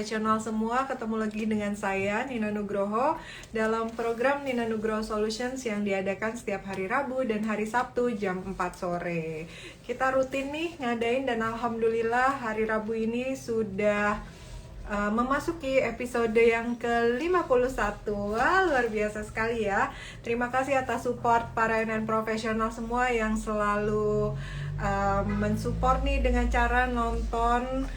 profesional semua, ketemu lagi dengan saya Nina Nugroho dalam program Nina Nugroho Solutions yang diadakan setiap hari Rabu dan hari Sabtu jam 4 sore. Kita rutin nih ngadain dan alhamdulillah hari Rabu ini sudah memasuki episode yang ke-51. Wah, luar biasa sekali ya. Terima kasih atas support para NN profesional semua yang selalu mensupport nih dengan cara nonton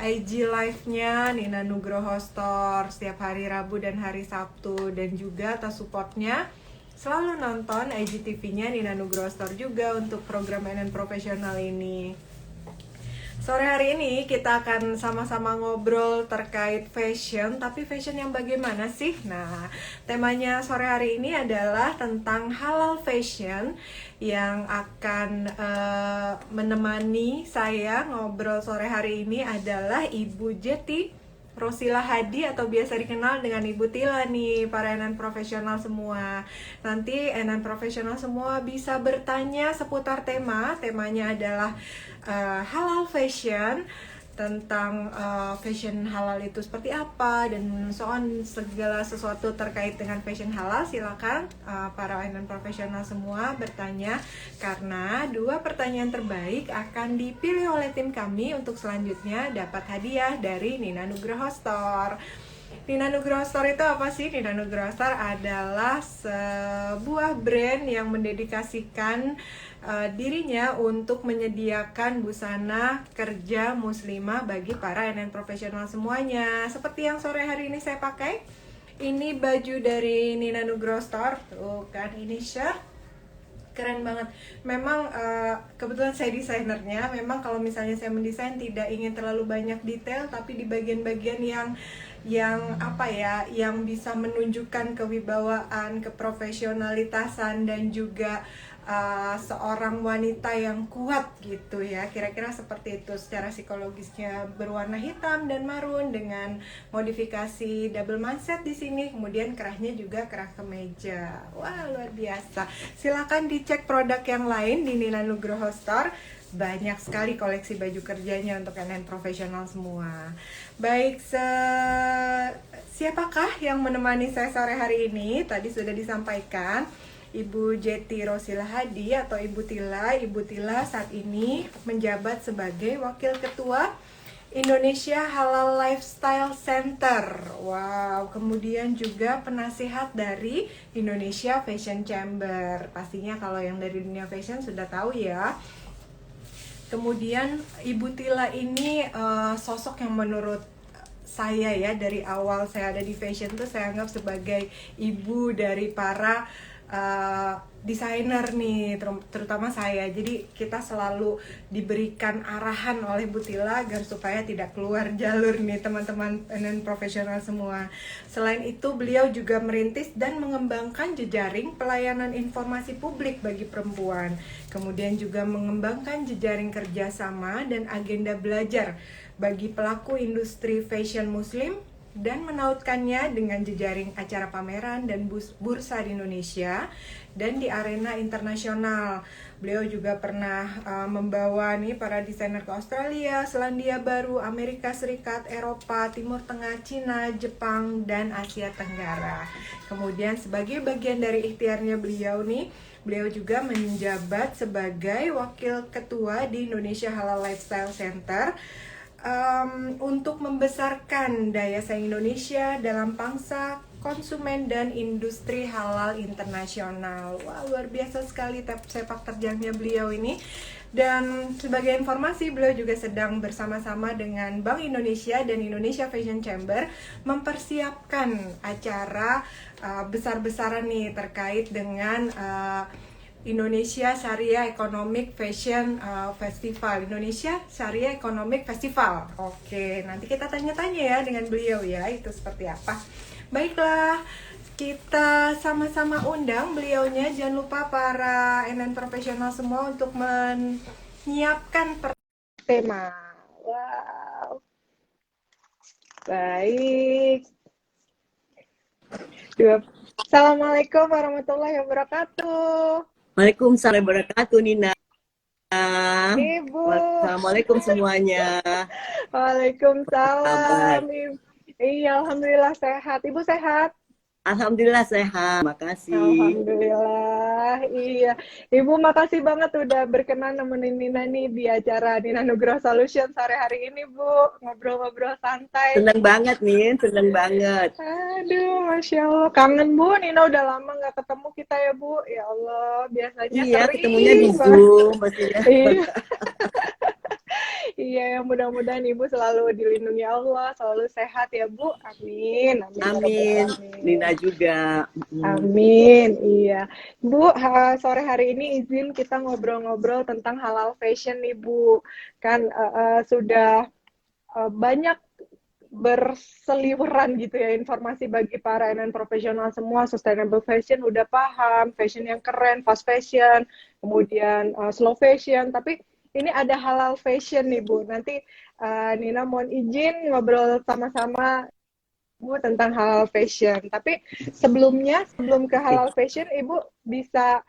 IG live-nya Nina Nugroho Store setiap hari Rabu dan hari Sabtu, dan juga atas supportnya selalu nonton IGTV-nya Nina Nugroho Store juga untuk program NN profesional ini. Sore hari ini kita akan sama-sama ngobrol terkait fashion, tapi fashion yang bagaimana sih? Nah, temanya sore hari ini adalah tentang halal fashion yang akan menemani saya ngobrol sore hari ini adalah Ibu Jeti Rosila Hadi atau biasa dikenal dengan Ibu Tila nih, para NN profesional semua. Nanti NN profesional semua bisa bertanya seputar temanya adalah halal fashion, tentang fashion halal itu seperti apa dan segala sesuatu terkait dengan fashion halal. Silakan para NN profesional semua bertanya, karena 2 pertanyaan terbaik akan dipilih oleh tim kami untuk selanjutnya dapat hadiah dari Nina Nugroho Store. Nina Nugroho Store itu apa sih? Nina Nugroho Store adalah sebuah brand yang mendedikasikan dirinya untuk menyediakan busana kerja muslimah bagi para NN profesional semuanya. Seperti yang sore hari ini saya pakai. Ini baju dari Nina Nugroho Store. Tuh kan, ini shirt. Keren banget. Memang kebetulan saya desainernya. Memang kalau misalnya saya mendesain tidak ingin terlalu banyak detail, tapi di bagian-bagian yang apa ya, yang bisa menunjukkan kewibawaan, keprofesionalitasan, dan juga seorang wanita yang kuat gitu ya. Kira-kira seperti itu. Secara psikologisnya berwarna hitam dan marun dengan modifikasi double manset di sini. Kemudian kerahnya juga kerah kemeja. Wah, luar biasa. Silakan dicek produk yang lain di Nina Nugroho Store. Banyak sekali koleksi baju kerjanya untuk NN profesional semua. Baik, siapakah yang menemani saya sore hari ini? Tadi sudah disampaikan, Ibu Jeti Rosila Hadi atau Ibu Tila. Ibu Tila saat ini menjabat sebagai Wakil Ketua Indonesia Halal Lifestyle Center. Wow, kemudian juga penasihat dari Indonesia Fashion Chamber. Pastinya kalau yang dari dunia fashion sudah tahu ya. Kemudian Ibu Tila ini sosok yang menurut saya ya, dari awal saya ada di fashion tuh saya anggap sebagai ibu dari para desainer nih, terutama saya. Jadi kita selalu diberikan arahan oleh Bu Tila agar supaya tidak keluar jalur nih teman-teman NN profesional semua. Selain itu beliau juga merintis dan mengembangkan jejaring pelayanan informasi publik bagi perempuan. Kemudian juga mengembangkan jejaring kerjasama dan agenda belajar bagi pelaku industri fashion muslim, dan menautkannya dengan jejaring acara pameran dan bursa di Indonesia dan di arena internasional. Beliau juga pernah membawa nih para desainer ke Australia, Selandia Baru, Amerika Serikat, Eropa, Timur Tengah, Cina, Jepang, dan Asia Tenggara. Kemudian sebagai bagian dari ikhtiarnya beliau nih, beliau juga menjabat sebagai Wakil Ketua di Indonesia Halal Lifestyle Center untuk membesarkan daya saing Indonesia dalam pangsa konsumen dan industri halal internasional. Wah, luar biasa sekali sepak terjangnya beliau ini. Dan sebagai informasi, beliau juga sedang bersama-sama dengan Bank Indonesia dan Indonesia Fashion Chamber mempersiapkan acara besar-besaran nih terkait dengan Indonesia Sharia Economic Fashion Festival. Indonesia Sharia Economic Festival. Oke, nanti kita tanya-tanya ya dengan beliau ya, itu seperti apa. Baiklah, kita sama-sama undang beliaunya. Jangan lupa para NN profesional semua untuk menyiapkan tema. Wow. Baik. Assalamualaikum warahmatullahi wabarakatuh. Waalaikumsalam warahmatullahi wabarakatuh, Nina. Ibu. Assalamualaikum semuanya. Waalaikumsalam, Iya, alhamdulillah sehat. Ibu sehat? Alhamdulillah sehat. Makasih. Alhamdulillah, iya. Ibu makasih banget udah berkenan nemenin Nina nih di acara Nina Nugroho Solution sore hari ini, Bu. Ngobrol-ngobrol santai. Seneng banget nih, seneng banget. Aduh, Masya Allah. Kangen, Bu. Nina udah lama nggak ketemu kita ya, Bu. Ya Allah, biasanya Iya, ketemunya di sering banget. Zoom pastinya. Iya. Iya, yang mudah-mudahan Ibu selalu dilindungi Allah, selalu sehat ya, Bu. Amin. Amin ya Rabbal Amin. Alamin. Nina juga. Amin, iya. Bu, sore hari ini izin kita ngobrol-ngobrol tentang halal fashion nih, Bu. Kan sudah banyak berseliweran gitu ya informasi bagi para NN profesional semua. Sustainable fashion udah paham, fashion yang keren, fast fashion, kemudian slow fashion, tapi ini ada halal fashion nih, Bu. Nanti Nina mohon izin ngobrol sama-sama Bu tentang halal fashion. Tapi sebelumnya, sebelum ke Oke. halal fashion, Ibu bisa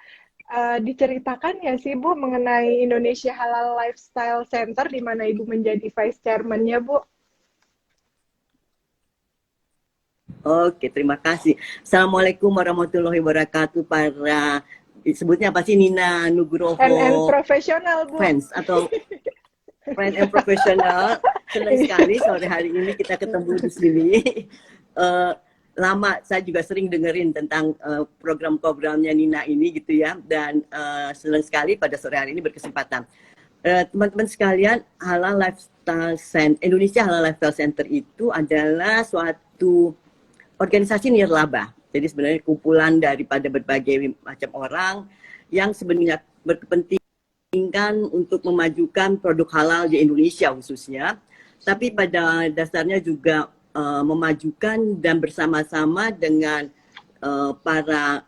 diceritakan ya sih Bu mengenai Indonesia Halal Lifestyle Center di mana Ibu menjadi vice chairman-nya, Bu? Oke, terima kasih. Assalamualaikum warahmatullahi wabarakatuh para disebutnya apa sih Nina NN Nugroho profesional, Bu. fans atau friend and professional. Senang sekali sore hari ini kita ketemu di sini. Lama saya juga sering dengerin tentang program-programnya Nina ini gitu ya, dan senang sekali pada sore hari ini berkesempatan. Teman-teman sekalian, Indonesia Halal Lifestyle Center itu adalah suatu organisasi nirlaba. Jadi sebenarnya kumpulan daripada berbagai macam orang yang sebenarnya berkepentingan untuk memajukan produk halal di Indonesia khususnya. Tapi pada dasarnya juga memajukan dan bersama-sama dengan para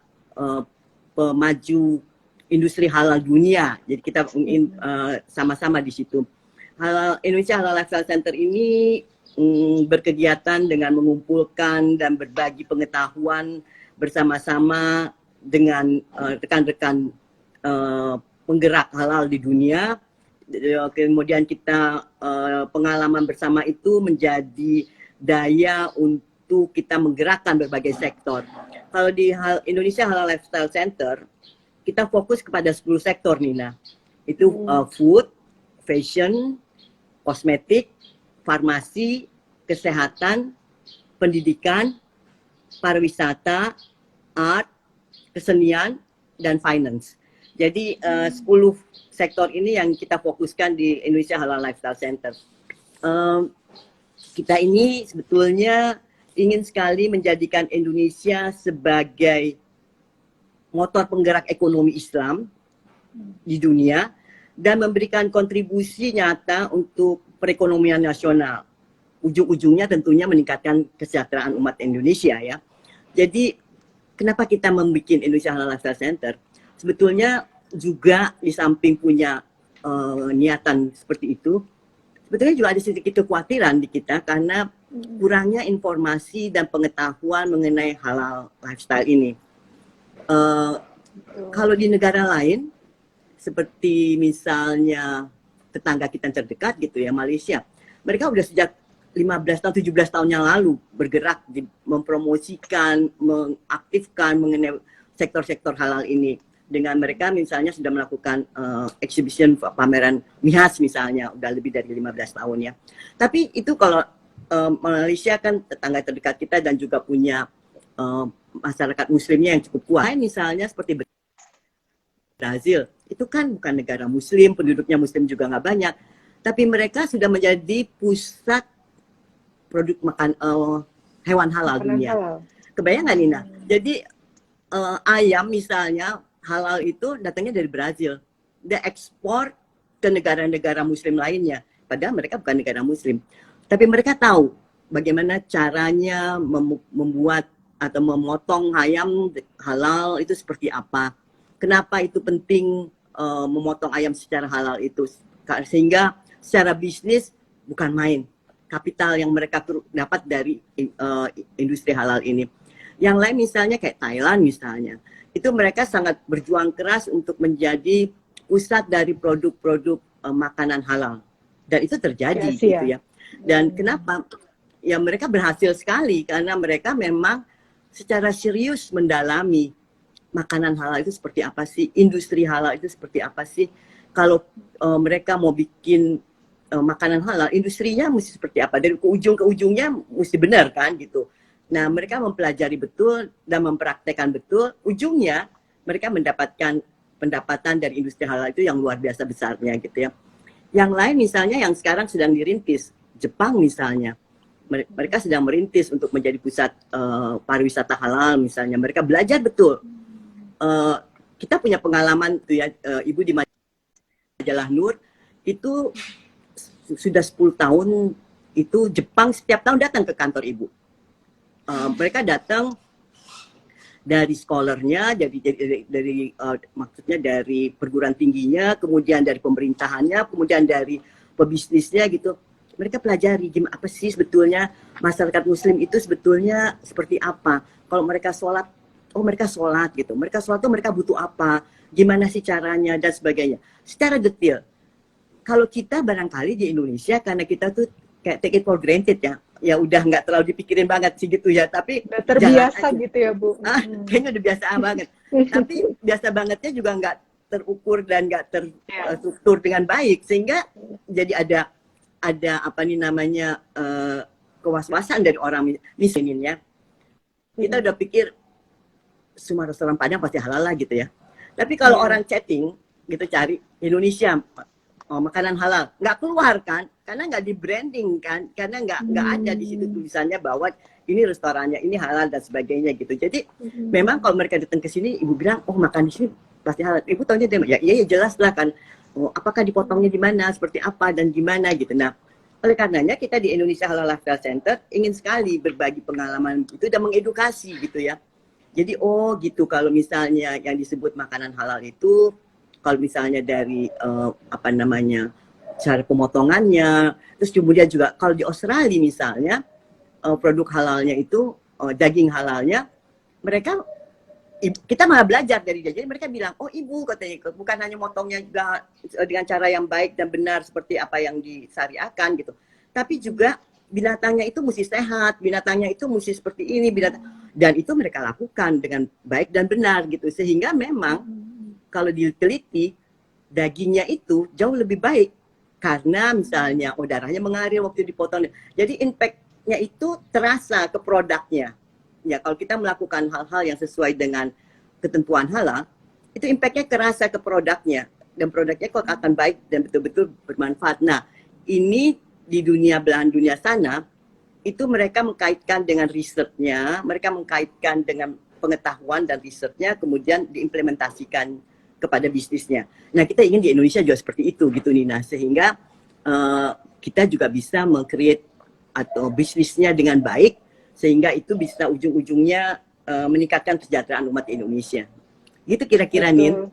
pemaju industri halal dunia. Jadi kita ingin sama-sama di situ. Indonesia Halal Lifestyle Center ini berkegiatan dengan mengumpulkan dan berbagi pengetahuan bersama-sama dengan rekan-rekan penggerak halal di dunia. Kemudian kita pengalaman bersama itu menjadi daya untuk kita menggerakkan berbagai sektor. Kalau di Indonesia Halal Lifestyle Center, kita fokus kepada 10 sektor, Nina. Itu food, fashion, kosmetik, farmasi, kesehatan, pendidikan, pariwisata, art, kesenian, dan finance. Jadi 10 sektor ini yang kita fokuskan di Indonesia Halal Lifestyle Center. Kita ini sebetulnya ingin sekali menjadikan Indonesia sebagai motor penggerak ekonomi Islam di dunia dan memberikan kontribusi nyata untuk perekonomian nasional. Ujung-ujungnya tentunya meningkatkan kesejahteraan umat Indonesia ya. Jadi kenapa kita membuat Indonesia Halal Lifestyle Center? Sebetulnya juga di samping punya niatan seperti itu, sebetulnya juga ada sedikit kekhawatiran di kita karena kurangnya informasi dan pengetahuan mengenai halal lifestyle ini. Kalau di negara lain, seperti misalnya tetangga kita yang terdekat gitu ya, Malaysia, mereka udah sejak 15 tahun, 17 tahun yang lalu bergerak mempromosikan, mengaktifkan mengenai sektor-sektor halal ini. Dengan mereka misalnya sudah melakukan exhibition pameran MIHAS misalnya, udah lebih dari 15 tahun ya. Tapi itu kalau Malaysia kan tetangga terdekat kita dan juga punya masyarakat muslimnya yang cukup kuat. Misalnya seperti Brazil, itu kan bukan negara muslim, penduduknya muslim juga nggak banyak. Tapi mereka sudah menjadi pusat produk makan hewan halal dunia. Kebayang nggak Nina? Jadi ayam misalnya halal itu datangnya dari Brazil. Dia ekspor ke negara-negara muslim lainnya. Padahal mereka bukan negara muslim. Tapi mereka tahu bagaimana caranya membuat atau memotong ayam halal itu seperti apa. Kenapa itu penting memotong ayam secara halal itu. Sehingga secara bisnis bukan main. Kapital yang mereka dapat dari industri halal ini. Yang lain misalnya kayak Thailand misalnya. Itu mereka sangat berjuang keras untuk menjadi pusat dari produk-produk makanan halal. Dan itu terjadi gitu ya. Dan kenapa? ya mereka berhasil sekali karena mereka memang secara serius mendalami makanan halal itu seperti apa sih, industri halal itu seperti apa sih. Kalau mereka mau bikin makanan halal, industrinya mesti seperti apa, dari ujung ke ujungnya mesti benar kan gitu. Nah, mereka mempelajari betul dan mempraktekkan betul, ujungnya mereka mendapatkan pendapatan dari industri halal itu yang luar biasa besarnya gitu ya. Yang lain misalnya yang sekarang sedang dirintis, Jepang misalnya, mereka sedang merintis untuk menjadi pusat pariwisata halal misalnya. Mereka belajar betul. Kita punya pengalaman tuh ya, Ibu di Majalah Nur itu sudah 10 tahun itu Jepang setiap tahun datang ke kantor Ibu. Mereka datang dari scholarnya, dari maksudnya dari perguruan tingginya, kemudian dari pemerintahannya, kemudian dari pebisnisnya gitu. Mereka pelajari gimana apa sih sebetulnya masyarakat Muslim itu sebetulnya seperti apa. Kalau mereka sholat, oh mereka sholat gitu. Mereka sholat tuh mereka butuh apa, gimana sih caranya dan sebagainya. Secara detail. Kalau kita barangkali di Indonesia karena kita tuh kayak take it for granted ya udah nggak terlalu dipikirin banget sih gitu ya, tapi udah terbiasa gitu ya Bu. Kayaknya udah biasa banget. Tapi biasa bangetnya juga nggak terukur dan nggak terstruktur dengan baik sehingga jadi ada apa nih namanya kewaswasan dari orang misalnya. Kita udah pikir semua restoran Padang pasti halal lah gitu ya. Tapi kalau orang chatting gitu cari Indonesia makanan halal, nggak keluar kan, karena nggak di branding kan, karena nggak ada di situ tulisannya bahwa ini restorannya ini halal dan sebagainya gitu. Jadi memang kalau mereka datang ke sini, ibu bilang, oh makan di sini pasti halal. Ibu tahunya dia, ya iya jelas lah kan. Oh, apakah dipotongnya di mana, seperti apa dan gimana gitu. Nah, oleh karenanya kita di Indonesia Halal Lifestyle Center ingin sekali berbagi pengalaman itu dan mengedukasi gitu ya. Jadi oh gitu kalau misalnya yang disebut makanan halal itu kalau misalnya dari apa namanya cara pemotongannya, terus kemudian juga kalau di Australia misalnya produk halalnya itu daging halalnya mereka kita malah belajar dari dia. Jadi mereka bilang, oh ibu katanya bukan hanya motongnya juga dengan cara yang baik dan benar seperti apa yang disyariatkan gitu, tapi juga binatangnya itu mesti sehat, binatangnya itu mesti seperti ini, dan itu mereka lakukan dengan baik dan benar gitu, sehingga memang kalau diteliti dagingnya itu jauh lebih baik karena misalnya darahnya mengalir waktu dipotong. Jadi impact-nya itu terasa ke produknya. Ya kalau kita melakukan hal-hal yang sesuai dengan ketentuan halal, itu impact-nya kerasa ke produknya dan produknya kok akan baik dan betul-betul bermanfaat. Nah, ini di belahan dunia sana itu mereka mengkaitkan dengan risetnya, mereka mengkaitkan dengan pengetahuan dan risetnya, kemudian diimplementasikan kepada bisnisnya. Nah, kita ingin di Indonesia juga seperti itu gitu Nina, sehingga kita juga bisa meng-create atau bisnisnya dengan baik sehingga itu bisa ujung-ujungnya meningkatkan kesejahteraan umat Indonesia. Gitu kira-kira Nin.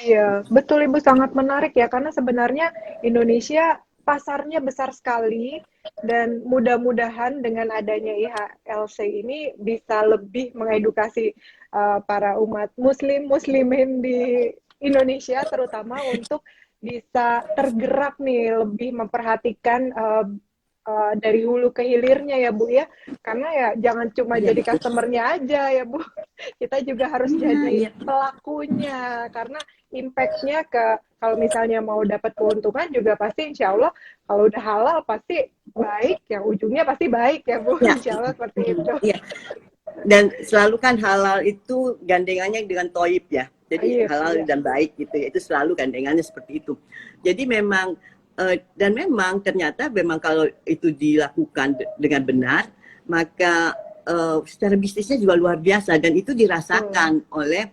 Iya, betul Ibu, sangat menarik ya karena sebenarnya Indonesia pasarnya besar sekali dan mudah-mudahan dengan adanya IHLC ini bisa lebih mengedukasi para umat muslimin di Indonesia terutama untuk bisa tergerak nih lebih memperhatikan dari hulu ke hilirnya ya Bu ya, karena ya jangan cuma jadi customernya aja ya Bu, kita juga harus jadi pelakunya karena impact-nya ke kalau misalnya mau dapat keuntungan juga pasti insya Allah kalau udah halal pasti baik, yang ujungnya pasti baik ya Bu, insya Allah seperti itu. Dan selalu kan halal itu gandengannya dengan toib ya. Jadi halal dan baik gitu ya. Itu selalu gandengannya seperti itu. Jadi memang dan memang ternyata memang kalau itu dilakukan dengan benar, maka secara bisnisnya juga luar biasa dan itu dirasakan oleh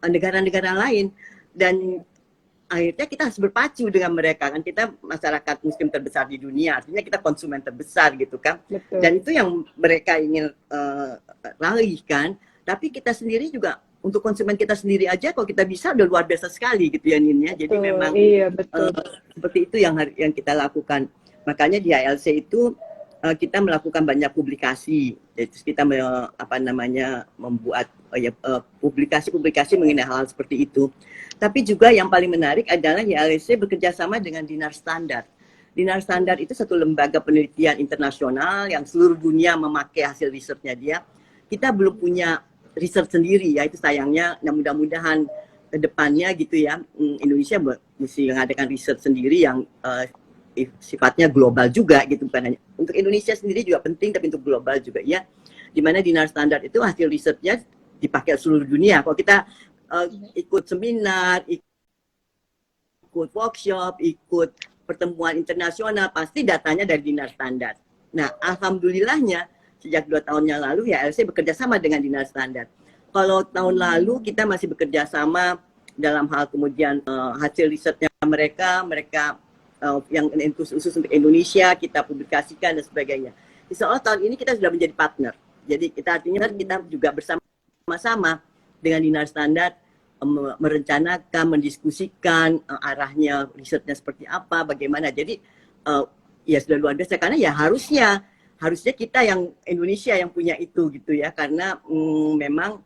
negara-negara lain dan akhirnya kita harus berpacu dengan mereka kan, kita masyarakat muslim terbesar di dunia, artinya kita konsumen terbesar gitu kan. Betul. Dan itu yang mereka ingin raihkan, tapi kita sendiri juga untuk konsumen kita sendiri aja kalau kita bisa udah luar biasa sekali gitu ya Nin ya. Jadi memang betul. Seperti itu yang kita lakukan. Makanya di HLC itu kita melakukan banyak publikasi. Terus kita membuat publikasi mengenai hal seperti itu. Tapi juga yang paling menarik adalah HLC bekerja sama dengan Dinar Standar. Dinar Standard itu satu lembaga penelitian internasional yang seluruh dunia memakai hasil risetnya dia. Kita belum punya riset sendiri ya, itu sayangnya. Nah, mudah-mudahan ke depannya gitu ya, Indonesia mesti mengadakan riset sendiri yang sifatnya global juga gitu, bukan hanya untuk Indonesia sendiri juga penting, tapi untuk global juga ya. Di mana Dinar Standard itu hasil risetnya dipakai seluruh dunia. Kalau kita ikut seminar, ikut workshop, ikut pertemuan internasional, pasti datanya dari Dinar Standard. Nah, alhamdulillahnya sejak 2 tahun yang lalu ya LC bekerja sama dengan Dinar Standard. Kalau tahun lalu kita masih bekerja sama dalam hal kemudian hasil risetnya mereka yang khusus untuk Indonesia kita publikasikan dan sebagainya. Insya Allah tahun ini kita sudah menjadi partner. Jadi kita artinya kita juga bersama-sama dengan Dinar Standard merencanakan, mendiskusikan arahnya risetnya seperti apa, bagaimana. Jadi ya sudah luar biasa karena ya harusnya kita yang Indonesia yang punya itu gitu ya, karena memang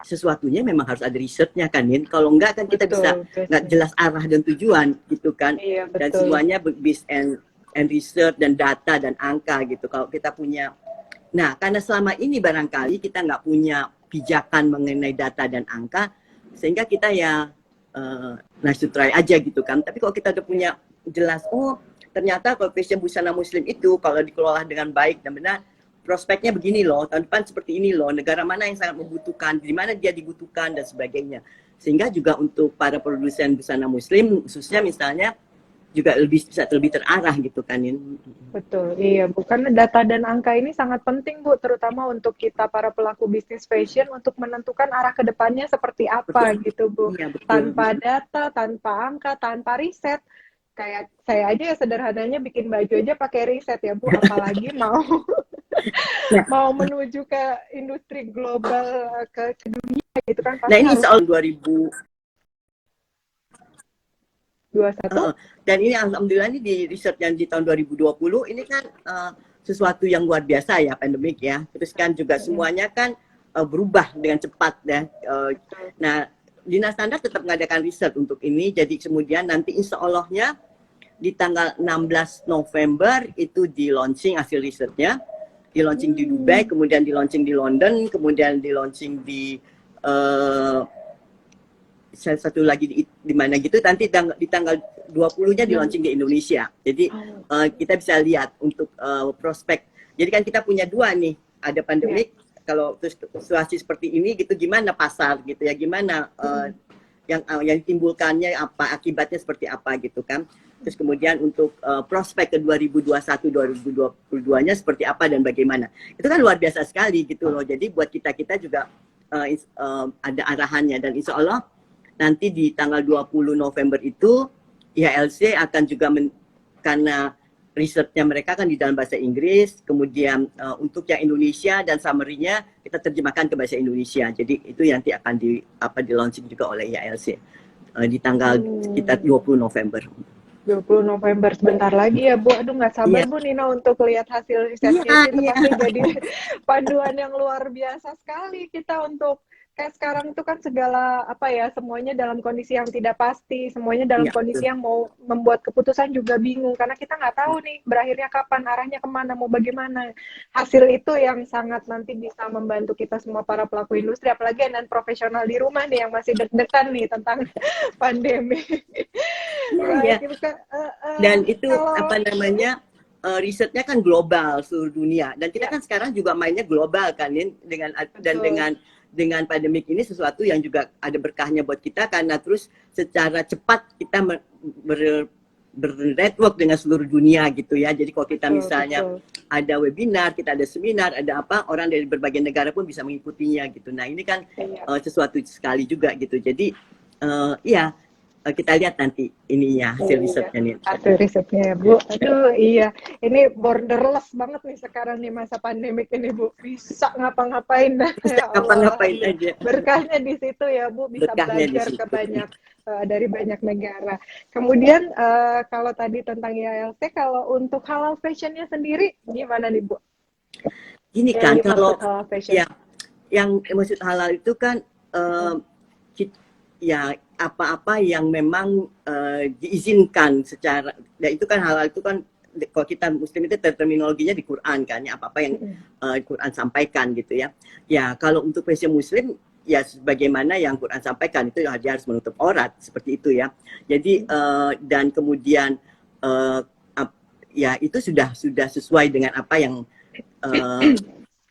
sesuatunya memang harus ada risetnya kan, kalau enggak kan kita bisa nggak jelas arah dan tujuan gitu kan. Iya, dan semuanya based and research dan data dan angka gitu kalau kita punya. Nah, karena selama ini barangkali kita nggak punya pijakan mengenai data dan angka, sehingga kita ya nice to try aja gitu kan. Tapi kalau kita udah punya jelas, oh ternyata kalau fashion busana muslim itu kalau dikelola dengan baik dan benar, prospeknya begini loh, tahun depan seperti ini loh, negara mana yang sangat membutuhkan, di mana dia dibutuhkan dan sebagainya. Sehingga juga untuk para produsen busana muslim, khususnya misalnya juga bisa lebih terarah gitu kan. Betul, iya Bu. Karena data dan angka ini sangat penting Bu, terutama untuk kita para pelaku bisnis fashion untuk menentukan arah ke depannya seperti apa gitu Bu. Iya, betul. Tanpa data, tanpa angka, tanpa riset, kayak saya aja ya sederhananya bikin baju aja pakai riset ya Bu, apalagi mau menuju ke industri global, ke dunia gitu kan pasti. Nah ini harus soal 2021. Dan ini alhamdulillah ini di riset yang di tahun 2020 ini kan sesuatu yang luar biasa ya, pandemik ya. Terus kan juga semuanya kan berubah dengan cepat ya. Nah, Dinas Standard tetap mengadakan riset untuk ini. Jadi kemudian nanti insya Allahnya di tanggal 16 November itu di launching hasil risetnya. Di launching di Dubai, kemudian di launching di London, kemudian di launching di satu lagi di mana gitu, nanti di tanggal 20-nya di launching di Indonesia. Jadi kita bisa lihat untuk prospek. Jadi kan kita punya dua nih, ada pandemik, kalau terus situasi seperti ini gitu, gimana pasar gitu ya, gimana yang timbulkannya apa, akibatnya seperti apa gitu kan. Terus kemudian untuk prospek ke 2021-2022-nya seperti apa dan bagaimana. Itu kan luar biasa sekali gitu loh. Jadi buat kita juga ada arahannya, dan insya Allah nanti di tanggal 20 November itu IHLC akan juga karena risetnya mereka kan di dalam bahasa Inggris, kemudian untuk yang Indonesia dan summary-nya kita terjemahkan ke bahasa Indonesia. Jadi itu nanti akan di launching juga oleh IHLC di tanggal sekitar 20 November. 20 November sebentar lagi ya Bu. Aduh nggak sabar Bu Nina untuk lihat hasil risetnya itu pasti jadi panduan yang luar biasa sekali kita untuk kayak sekarang itu kan segala apa ya, semuanya dalam kondisi yang tidak pasti, semuanya dalam kondisi yang mau membuat keputusan juga bingung karena kita nggak tahu nih berakhirnya kapan, arahnya kemana, mau bagaimana. Hasil itu yang sangat nanti bisa membantu kita semua para pelaku industri, apalagi yang profesional di rumah nih yang masih deg-degan nih tentang pandemi. Ya. Dan itu apa namanya, risetnya kan global seluruh dunia, dan kita kan sekarang juga mainnya global kan dengan pandemik ini, sesuatu yang juga ada berkahnya buat kita karena terus secara cepat kita bernetwork dengan seluruh dunia gitu ya. Jadi kalau kita misalnya ada webinar, kita ada seminar, ada apa, orang dari berbagai negara pun bisa mengikutinya gitu. Nah ini kan sesuatu sekali juga gitu. Jadi ya kita lihat nanti ininya hasil risetnya nih. Hasil risetnya ya Bu. Aduh iya, ini borderless banget nih sekarang nih masa pandemik ini Bu. Bisa ngapa-ngapain dah. Bisa ngapa-ngapain aja. Berkahnya di situ ya Bu, bisa belajar ke banyak dari banyak negara. Kemudian kalau tadi tentang IHLC, kalau untuk halal fashionnya sendiri gimana nih Bu? Gini kan, kalau ya yang maksud halal itu kan ya apa-apa yang memang diizinkan secara, ya itu kan hal-hal itu kan kalau kita Muslim itu terminologinya di Quran kan, ya apa-apa yang Quran sampaikan gitu ya. Ya kalau untuk fashion Muslim ya sebagaimana yang Quran sampaikan itu dia harus menutup aurat seperti itu ya. Jadi dan kemudian ya itu sudah sesuai dengan apa yang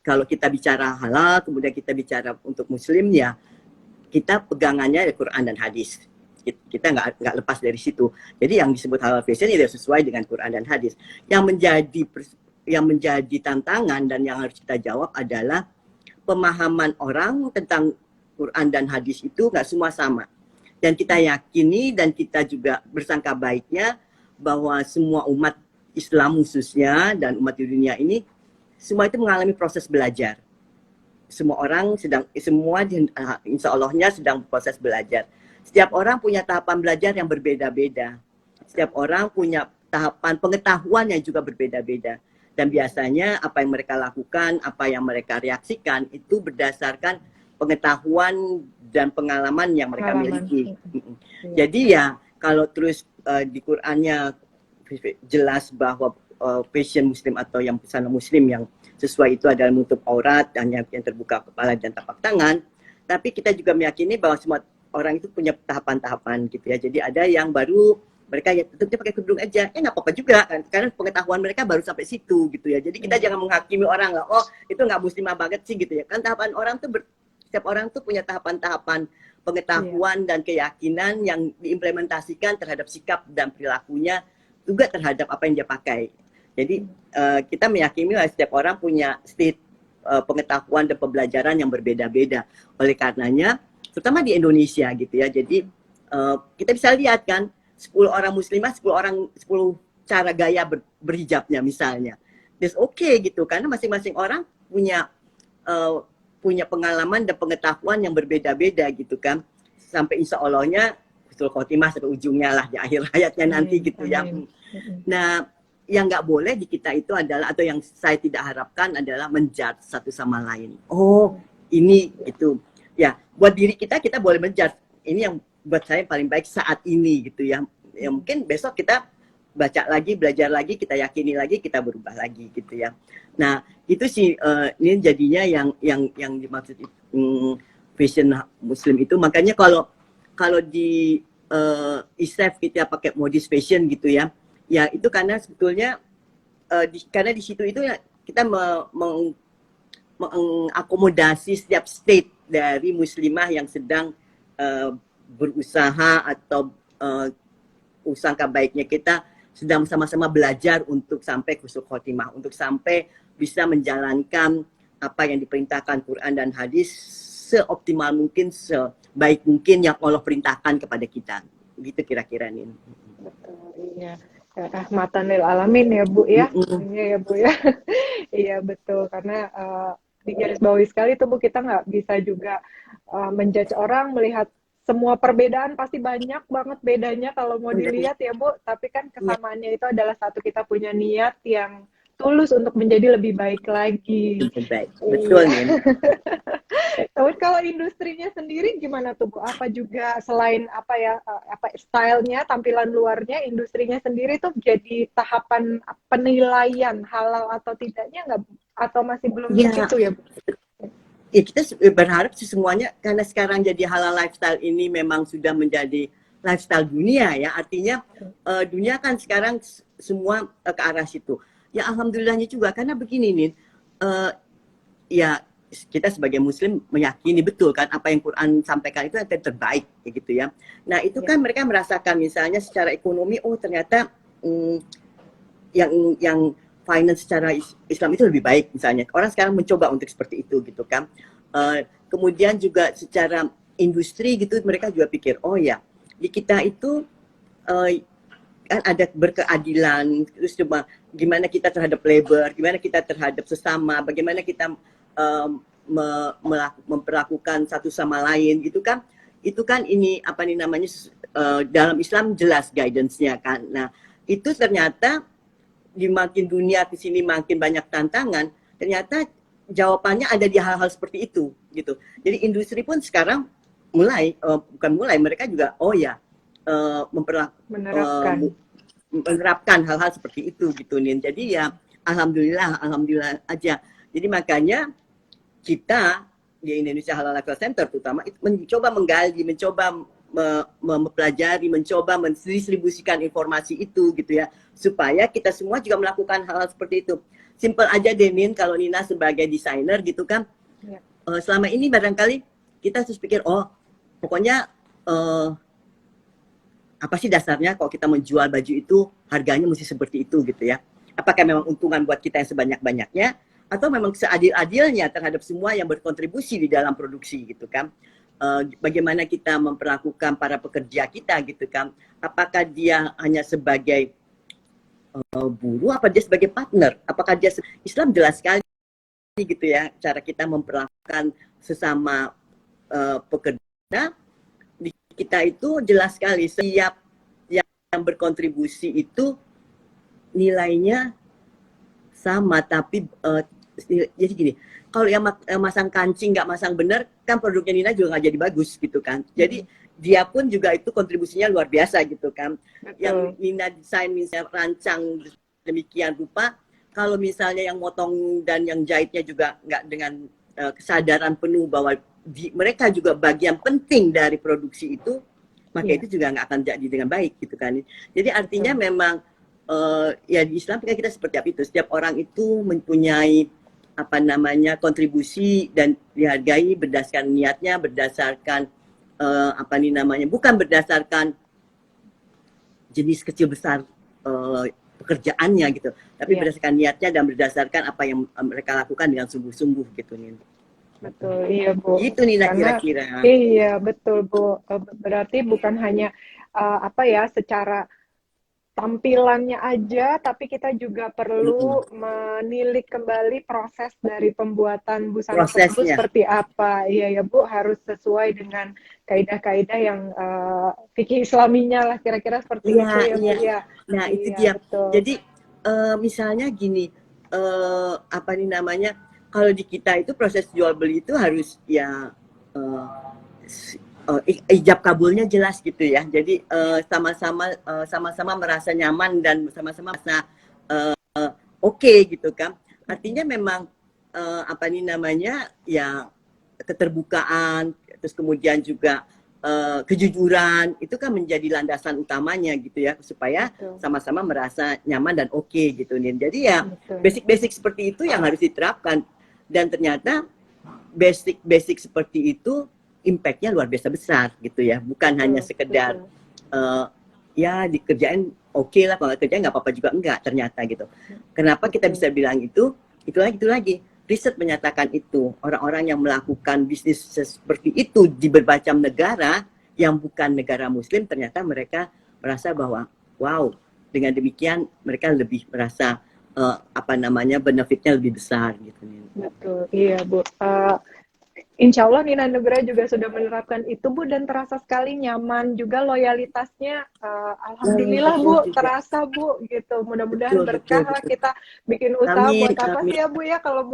kalau kita bicara halal, kemudian kita bicara untuk Muslim ya kita pegangannya Quran dan hadis. Kita nggak lepas dari situ. Jadi yang disebut halal fashion itu sesuai dengan Quran dan hadis. Yang menjadi tantangan dan yang harus kita jawab adalah pemahaman orang tentang Quran dan hadis itu nggak semua sama. Dan kita yakini dan kita juga bersangka baiknya bahwa semua umat Islam khususnya dan umat di dunia ini semua itu mengalami proses belajar. Semua orang insya Allahnya sedang proses belajar. Setiap orang punya tahapan belajar yang berbeda-beda. Setiap orang punya tahapan pengetahuan yang juga berbeda-beda. Dan biasanya apa yang mereka lakukan, apa yang mereka reaksikan itu berdasarkan pengetahuan dan pengalaman yang mereka miliki. Jadi ya kalau terus di Qur'annya jelas bahwa fashion Muslim atau yang busana Muslim yang sesuai itu adalah menutup aurat dan yang terbuka kepala dan tapak tangan. Tapi kita juga meyakini bahwa semua orang itu punya tahapan-tahapan gitu ya. Jadi ada yang baru mereka ya tetapnya pakai kerudung aja, nggak apa-apa juga kan, karena pengetahuan mereka baru sampai situ gitu ya. Jadi kita jangan menghakimi orang lah, oh itu nggak muslimah banget sih gitu ya. Kan tahapan orang tuh setiap orang tuh punya tahapan-tahapan pengetahuan dan keyakinan yang diimplementasikan terhadap sikap dan perilakunya juga terhadap apa yang dia pakai. Jadi kita meyakini bahwa setiap orang punya state pengetahuan dan pembelajaran yang berbeda-beda. Oleh karenanya, terutama di Indonesia gitu ya. Jadi kita bisa lihat kan 10 orang muslimah, 10 cara gaya berhijabnya misalnya. That's okay gitu karena masing-masing orang punya pengalaman dan pengetahuan yang berbeda-beda gitu kan. Sampai insya Allahnya husnul khotimah sampai ujungnya lah di akhir hayatnya nanti gitu ya. Nah, yang nggak boleh di kita itu adalah, atau yang saya tidak harapkan adalah menjudge satu sama lain. Oh, ini itu. Ya, buat diri kita boleh menjudge. Ini yang buat saya paling baik saat ini gitu ya. Ya mungkin besok kita baca lagi, belajar lagi, kita yakini lagi, kita berubah lagi gitu ya. Nah, itu sih ini jadinya yang dimaksud fashion Muslim itu. Makanya kalau di ISEF kita pakai modis fashion gitu ya. Ya itu karena sebetulnya karena di situ itu ya kita mengakomodasi setiap state dari muslimah yang sedang berusaha atau usangka baiknya kita sedang sama-sama belajar untuk sampai husnul khotimah, untuk sampai bisa menjalankan apa yang diperintahkan Quran dan hadis seoptimal mungkin, sebaik mungkin yang Allah perintahkan kepada kita. Gitu kira-kira nih. Betul, iya. Rahmatan lil alamin ya Bu ya. Iya ya Bu ya. Iya betul, karena di garis bawahi sekali tuh Bu, kita nggak bisa juga menjudge orang, melihat semua perbedaan pasti banyak banget bedanya kalau mau dilihat ya Bu, tapi kan kesamaannya itu adalah satu, kita punya niat yang tulus untuk menjadi lebih baik lagi. Baik, betul nih. Tapi kalau industrinya sendiri gimana tuh Bu? Apa juga selain stylenya, tampilan luarnya, industrinya sendiri tuh jadi tahapan penilaian halal atau tidaknya nggak? Atau masih belum begitu ya Bu? Ya kita berharap sih semuanya, karena sekarang jadi halal lifestyle ini memang sudah menjadi lifestyle dunia ya. Artinya dunia kan sekarang semua ke arah situ. Ya alhamdulillahnya juga, karena begini nih, ya kita sebagai muslim meyakini betul kan apa yang Quran sampaikan itu yang terbaik gitu ya. Nah itu kan mereka merasakan misalnya secara ekonomi, oh ternyata yang finance secara Islam itu lebih baik misalnya. Orang sekarang mencoba untuk seperti itu gitu kan. Kemudian juga secara industri gitu mereka juga pikir, oh ya di kita itu kan ada berkeadilan, terus coba gimana kita terhadap labor, gimana kita terhadap sesama, bagaimana kita memperlakukan satu sama lain gitu kan. Itu kan ini apa nih namanya dalam Islam jelas guidance-nya kan. Nah itu ternyata di makin dunia ke sini makin banyak tantangan, ternyata jawabannya ada di hal-hal seperti itu gitu. Jadi industri pun sekarang bukan mulai, mereka juga Menerapkan. menerapkan hal-hal seperti itu gitu nih. Jadi ya alhamdulillah aja. Jadi makanya kita di Indonesia Halal Lifestyle Center terutama mencoba menggali, mencoba mempelajari, mencoba mendistribusikan informasi itu gitu ya, supaya kita semua juga melakukan hal-hal seperti itu. Simple aja deh Nin, kalau Nina sebagai desainer gitu kan, Ya. selama ini barangkali kita terus pikir pokoknya apa sih dasarnya kalau kita menjual baju itu harganya mesti seperti itu gitu ya. Apakah memang untungan buat kita yang sebanyak-banyaknya atau memang seadil-adilnya terhadap semua yang berkontribusi di dalam produksi gitu kan. Bagaimana kita memperlakukan para pekerja kita gitu kan. Apakah dia hanya sebagai buruh, apa dia sebagai partner? Apakah dia Islam jelas sekali gitu ya cara kita memperlakukan sesama pekerja. Di kita itu jelas sekali setiap yang berkontribusi itu nilainya sama, tapi jadi gini, kalau yang masang kancing nggak masang benar kan produknya Nina juga nggak jadi bagus gitu kan. Jadi dia pun juga itu kontribusinya luar biasa gitu kan. Betul. Yang Nina desain, misalnya rancang demikian rupa, kalau misalnya yang motong dan yang jahitnya juga nggak dengan kesadaran penuh bahwa mereka juga bagian penting dari produksi itu, maka itu juga nggak akan jadi dengan baik gitu kan. Jadi artinya memang ya di Islam kita seperti apa itu, setiap orang itu mempunyai kontribusi dan dihargai berdasarkan niatnya, berdasarkan bukan berdasarkan jenis kecil besar pekerjaannya gitu, tapi berdasarkan niatnya dan berdasarkan apa yang mereka lakukan dengan sungguh-sungguh gitu nih. Betul, iya Bu. Itu Nina kira-kira. Iya betul Bu. Berarti bukan hanya secara tampilannya aja, tapi kita juga perlu menilik kembali proses dari pembuatan busana tersebut seperti apa. Iya ya Bu, harus sesuai dengan kaidah-kaidah yang fikih Islaminya lah, kira-kira seperti itu ya Bu ya. Nah itu dia. Betul. Jadi misalnya gini, kalau di kita itu proses jual beli itu harus ya ijab kabulnya jelas gitu ya. Jadi sama-sama merasa nyaman dan sama-sama merasa oke gitu kan. Artinya memang ya keterbukaan, terus kemudian juga kejujuran itu kan menjadi landasan utamanya gitu ya, supaya sama-sama merasa nyaman dan oke gitu nih. Jadi ya basic-basic seperti itu yang harus diterapkan, dan ternyata basic seperti itu impact-nya luar biasa besar gitu ya, bukan hanya sekedar ya dikerjain oke lah, kalau kerjain nggak apa-apa juga, enggak ternyata gitu. Kenapa kita bisa bilang itu lagi riset menyatakan itu orang-orang yang melakukan bisnis seperti itu di berbagai negara yang bukan negara muslim, ternyata mereka merasa bahwa wow, dengan demikian mereka lebih merasa benefitnya lebih besar gitu. Betul, iya Bu. Insya Allah Nina Nugra juga sudah menerapkan itu Bu, dan terasa sekali nyaman juga, loyalitasnya alhamdulillah Bu, terasa Bu gitu. Mudah-mudahan berkah lah, kita bikin usaha buat apa sih ya Bu ya, kalau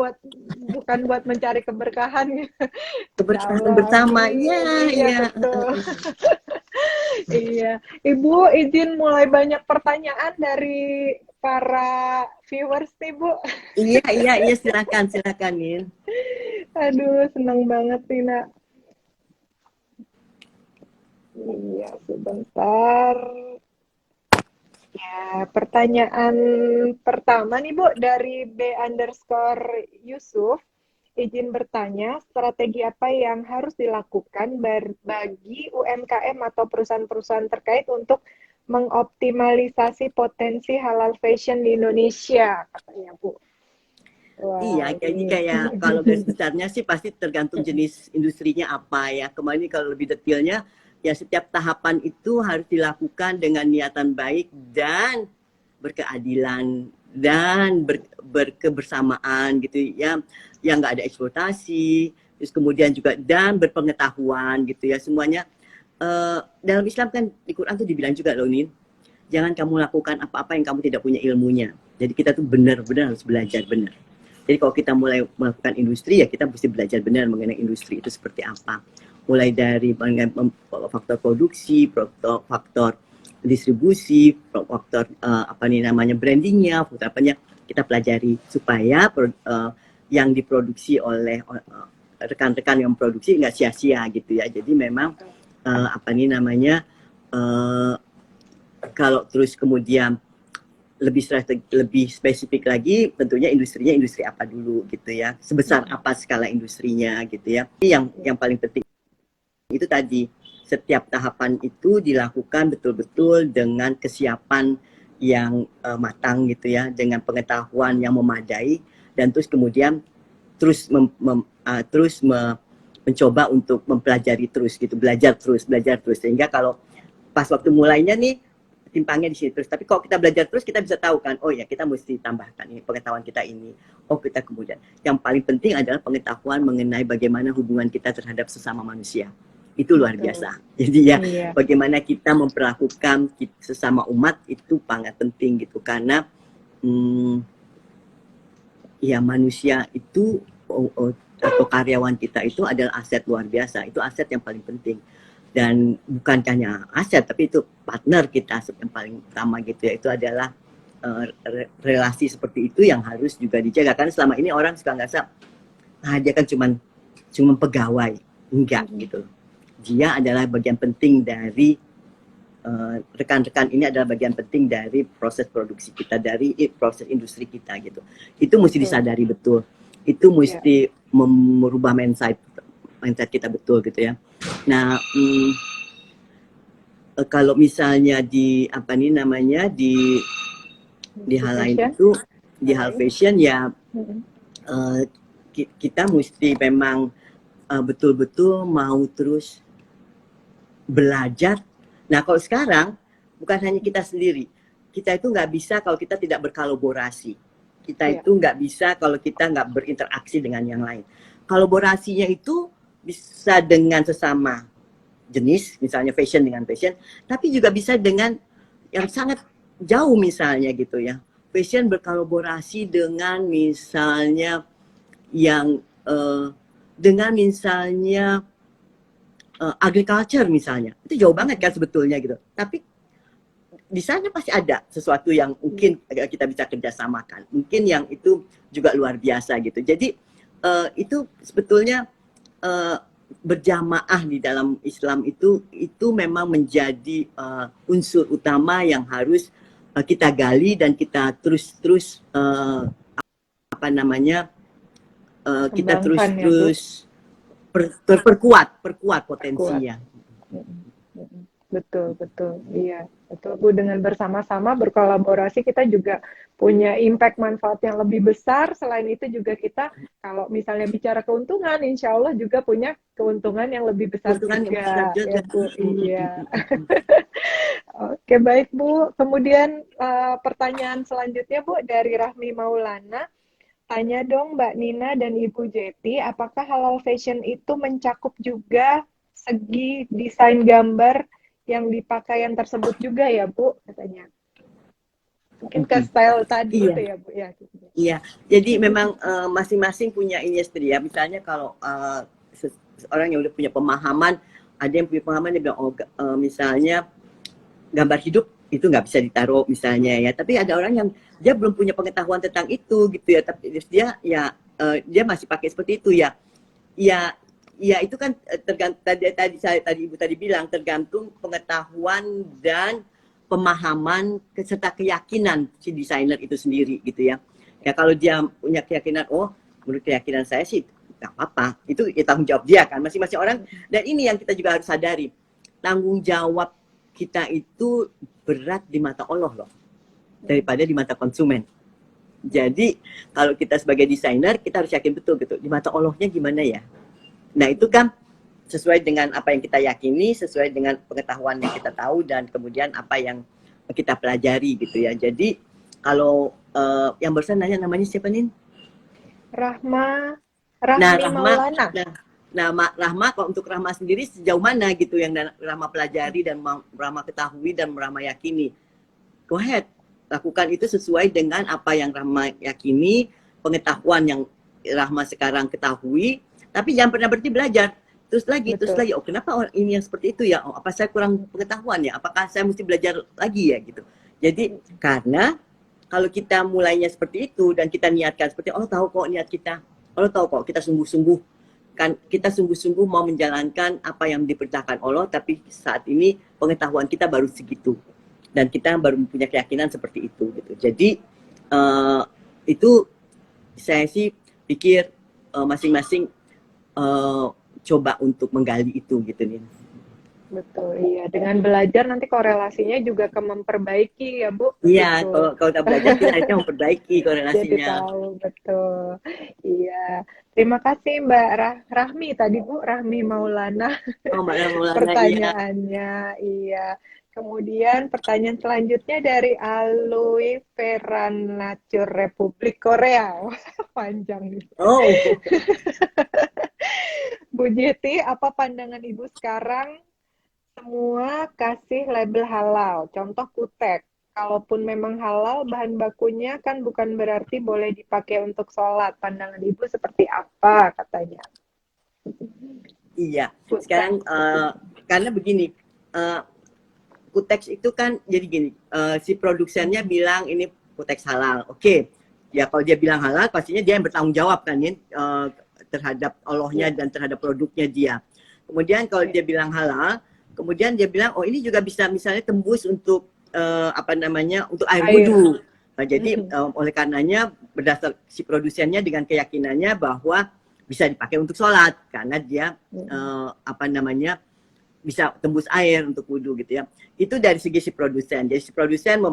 bukan buat mencari keberkahan. Keberkahan bersama. Iya betul. Iya, Ibu izin mulai banyak pertanyaan dari para viewers nih Bu. Iya, silakan Nin. Aduh, senang banget Tina. Iya, sebentar. Ya, pertanyaan pertama nih Bu dari B_Yusuf. Izin bertanya, strategi apa yang harus dilakukan bagi UMKM atau perusahaan-perusahaan terkait untuk mengoptimalisasi potensi halal fashion di Indonesia, katanya Bu. Wow, iya, jadi kayak kalau garis besarnya sih pasti tergantung jenis industrinya apa ya. Kemarin kalau lebih detailnya, ya setiap tahapan itu harus dilakukan dengan niatan baik dan berkeadilan dan berkebersamaan gitu ya, yang nggak ada eksploitasi, terus kemudian juga dan berpengetahuan gitu ya, semuanya. Dalam Islam kan di Quran tuh dibilang juga loh Nin, jangan kamu lakukan apa-apa yang kamu tidak punya ilmunya. Jadi kita tuh benar-benar harus belajar benar. Jadi kalau kita mulai melakukan industri, ya kita mesti belajar benar mengenai industri itu seperti apa. mulai dari faktor produksi, faktor distribusi, faktor brandingnya, faktor apanya kita pelajari supaya yang diproduksi oleh rekan-rekan yang produksi nggak sia-sia gitu ya. Jadi memang kalau terus kemudian lebih spesifik lagi, tentunya industrinya industri apa dulu gitu ya, sebesar apa skala industrinya gitu ya. Yang paling penting itu tadi, setiap tahapan itu dilakukan betul-betul dengan kesiapan yang matang gitu ya, dengan pengetahuan yang memadai, dan terus kemudian mencoba untuk mempelajari terus gitu, belajar terus, sehingga kalau pas waktu mulainya nih timpangnya di sini terus, tapi kalau kita belajar terus kita bisa tahu kan, oh ya kita mesti tambahkan ini pengetahuan kita ini, kita kemudian yang paling penting adalah pengetahuan mengenai bagaimana hubungan kita terhadap sesama manusia, itu luar biasa. Jadi ya bagaimana kita memperlakukan sesama umat itu sangat penting gitu, karena ya manusia itu atau karyawan kita itu adalah aset luar biasa, itu aset yang paling penting. Dan bukan hanya aset, tapi itu partner kita yang paling utama gitu ya. Itu adalah relasi seperti itu yang harus juga dijaga. Karena selama ini orang suka ngerasa, dia kan cuma pegawai. Enggak gitu. Dia adalah bagian penting dari rekan-rekan ini adalah bagian penting dari proses produksi kita, dari proses industri kita gitu. Itu mesti disadari betul. Itu mesti merubah mindset kita betul gitu ya. Nah, kalau misalnya di hal lain itu, di hal fashion ya, kita mesti memang betul-betul mau terus belajar. Nah, kalau sekarang bukan hanya kita sendiri, kita itu nggak bisa kalau kita tidak berkolaborasi. Kita itu nggak bisa kalau kita nggak berinteraksi dengan yang lain. Kolaborasinya itu bisa dengan sesama jenis, misalnya fashion dengan fashion, tapi juga bisa dengan yang sangat jauh misalnya gitu ya. Fashion berkolaborasi dengan misalnya yang agriculture misalnya. Itu jauh banget kan sebetulnya gitu. Tapi di sana pasti ada sesuatu yang mungkin kita bisa kerjasamakan. Mungkin yang itu juga luar biasa gitu. Jadi itu sebetulnya berjamaah di dalam Islam itu memang menjadi unsur utama yang harus kita gali dan kita terus perkuat potensinya. Betul, iya, betul Bu. Dengan bersama-sama berkolaborasi kita juga punya impact manfaat yang lebih besar. Selain itu juga kita kalau misalnya bicara keuntungan, insya Allah juga punya keuntungan yang lebih besar juga, ya Bu. Iya. Oke, baik Bu. Kemudian pertanyaan selanjutnya Bu dari Rahmi Maulana. Tanya dong Mbak Nina dan Ibu Jeti, apakah halal fashion itu mencakup juga segi desain gambar yang dipakai yang tersebut juga ya Bu, katanya. Mungkin ke style tadi itu ya Bu ya. Iya, jadi memang masing-masing punya ini sendiri ya. Misalnya kalau orang yang udah punya pemahaman, ada yang punya pemahaman dia bilang misalnya gambar hidup itu nggak bisa ditaruh misalnya ya. Tapi ada orang yang dia belum punya pengetahuan tentang itu gitu ya. Tapi dia masih pakai seperti itu ya. Ya itu kan tadi Ibu tadi bilang tergantung pengetahuan dan pemahaman serta keyakinan si desainer itu sendiri gitu ya. Ya kalau dia punya keyakinan, menurut keyakinan saya sih nggak apa-apa, itu ya tanggung jawab dia kan, masing-masing orang. Dan ini yang kita juga harus sadari, tanggung jawab kita itu berat di mata Allah loh, daripada di mata konsumen. Jadi kalau kita sebagai desainer kita harus yakin betul gitu, di mata Allahnya gimana ya. Nah itu kan sesuai dengan apa yang kita yakini, sesuai dengan pengetahuan yang kita tahu, dan kemudian apa yang kita pelajari gitu ya. Jadi kalau yang barusan nanya namanya siapa nih? Rahmi Maulana. Rahma, kalau untuk Rahma sendiri sejauh mana gitu yang Rahma pelajari dan Rahma ketahui dan Rahma yakini? Go ahead, lakukan itu sesuai dengan apa yang Rahma yakini, pengetahuan yang Rahma sekarang ketahui. Tapi jangan pernah berhenti belajar. terus Betul. lagi, oh kenapa orang ini yang seperti itu ya, oh apa saya kurang pengetahuan ya, apakah saya mesti belajar lagi ya gitu. Jadi karena kalau kita mulainya seperti itu dan kita niatkan seperti Allah tahu kok niat kita, Allah tahu kok kita sungguh-sungguh kan, kita sungguh-sungguh mau menjalankan apa yang diperintahkan Allah, tapi saat ini pengetahuan kita baru segitu dan kita baru punya keyakinan seperti itu gitu. Jadi itu saya sih pikir masing-masing coba untuk menggali itu gitu nih. Betul, iya. Dengan belajar nanti korelasinya juga ke memperbaiki ya, Bu. Iya, Gitu. kalau udah belajar kita akhirnya memperbaiki Jadi korelasinya. tahu, betul. Iya. Terima kasih Mbak Rahmi tadi, Bu. Rahmi Maulana Oh, Mbak Maulana, iya. pertanyaannya. Iya. Kemudian pertanyaan selanjutnya dari Aloe Vera Nature Republik Korea. Wah, panjang nih. Oh, Bu Jeti, apa pandangan Ibu sekarang semua kasih label halal, contoh kutek. Kalaupun memang halal, bahan bakunya kan bukan berarti boleh dipakai untuk sholat. Pandangan Ibu seperti apa katanya? iya. Kutek. Sekarang karena begini, Kutex itu kan jadi gini, si produsennya bilang ini Kutex halal. Oke. Ya kalau dia bilang halal, pastinya dia yang bertanggung jawab kan ya, terhadap Allahnya dan terhadap produknya dia. Kemudian kalau dia bilang halal, kemudian dia bilang oh ini juga bisa misalnya tembus untuk apa namanya, untuk air wudhu. Nah, jadi oleh karenanya berdasar si produsennya dengan keyakinannya bahwa bisa dipakai untuk sholat karena dia apa namanya, bisa tembus air untuk wudhu gitu ya. Itu dari segi si produsen. Jadi si produsen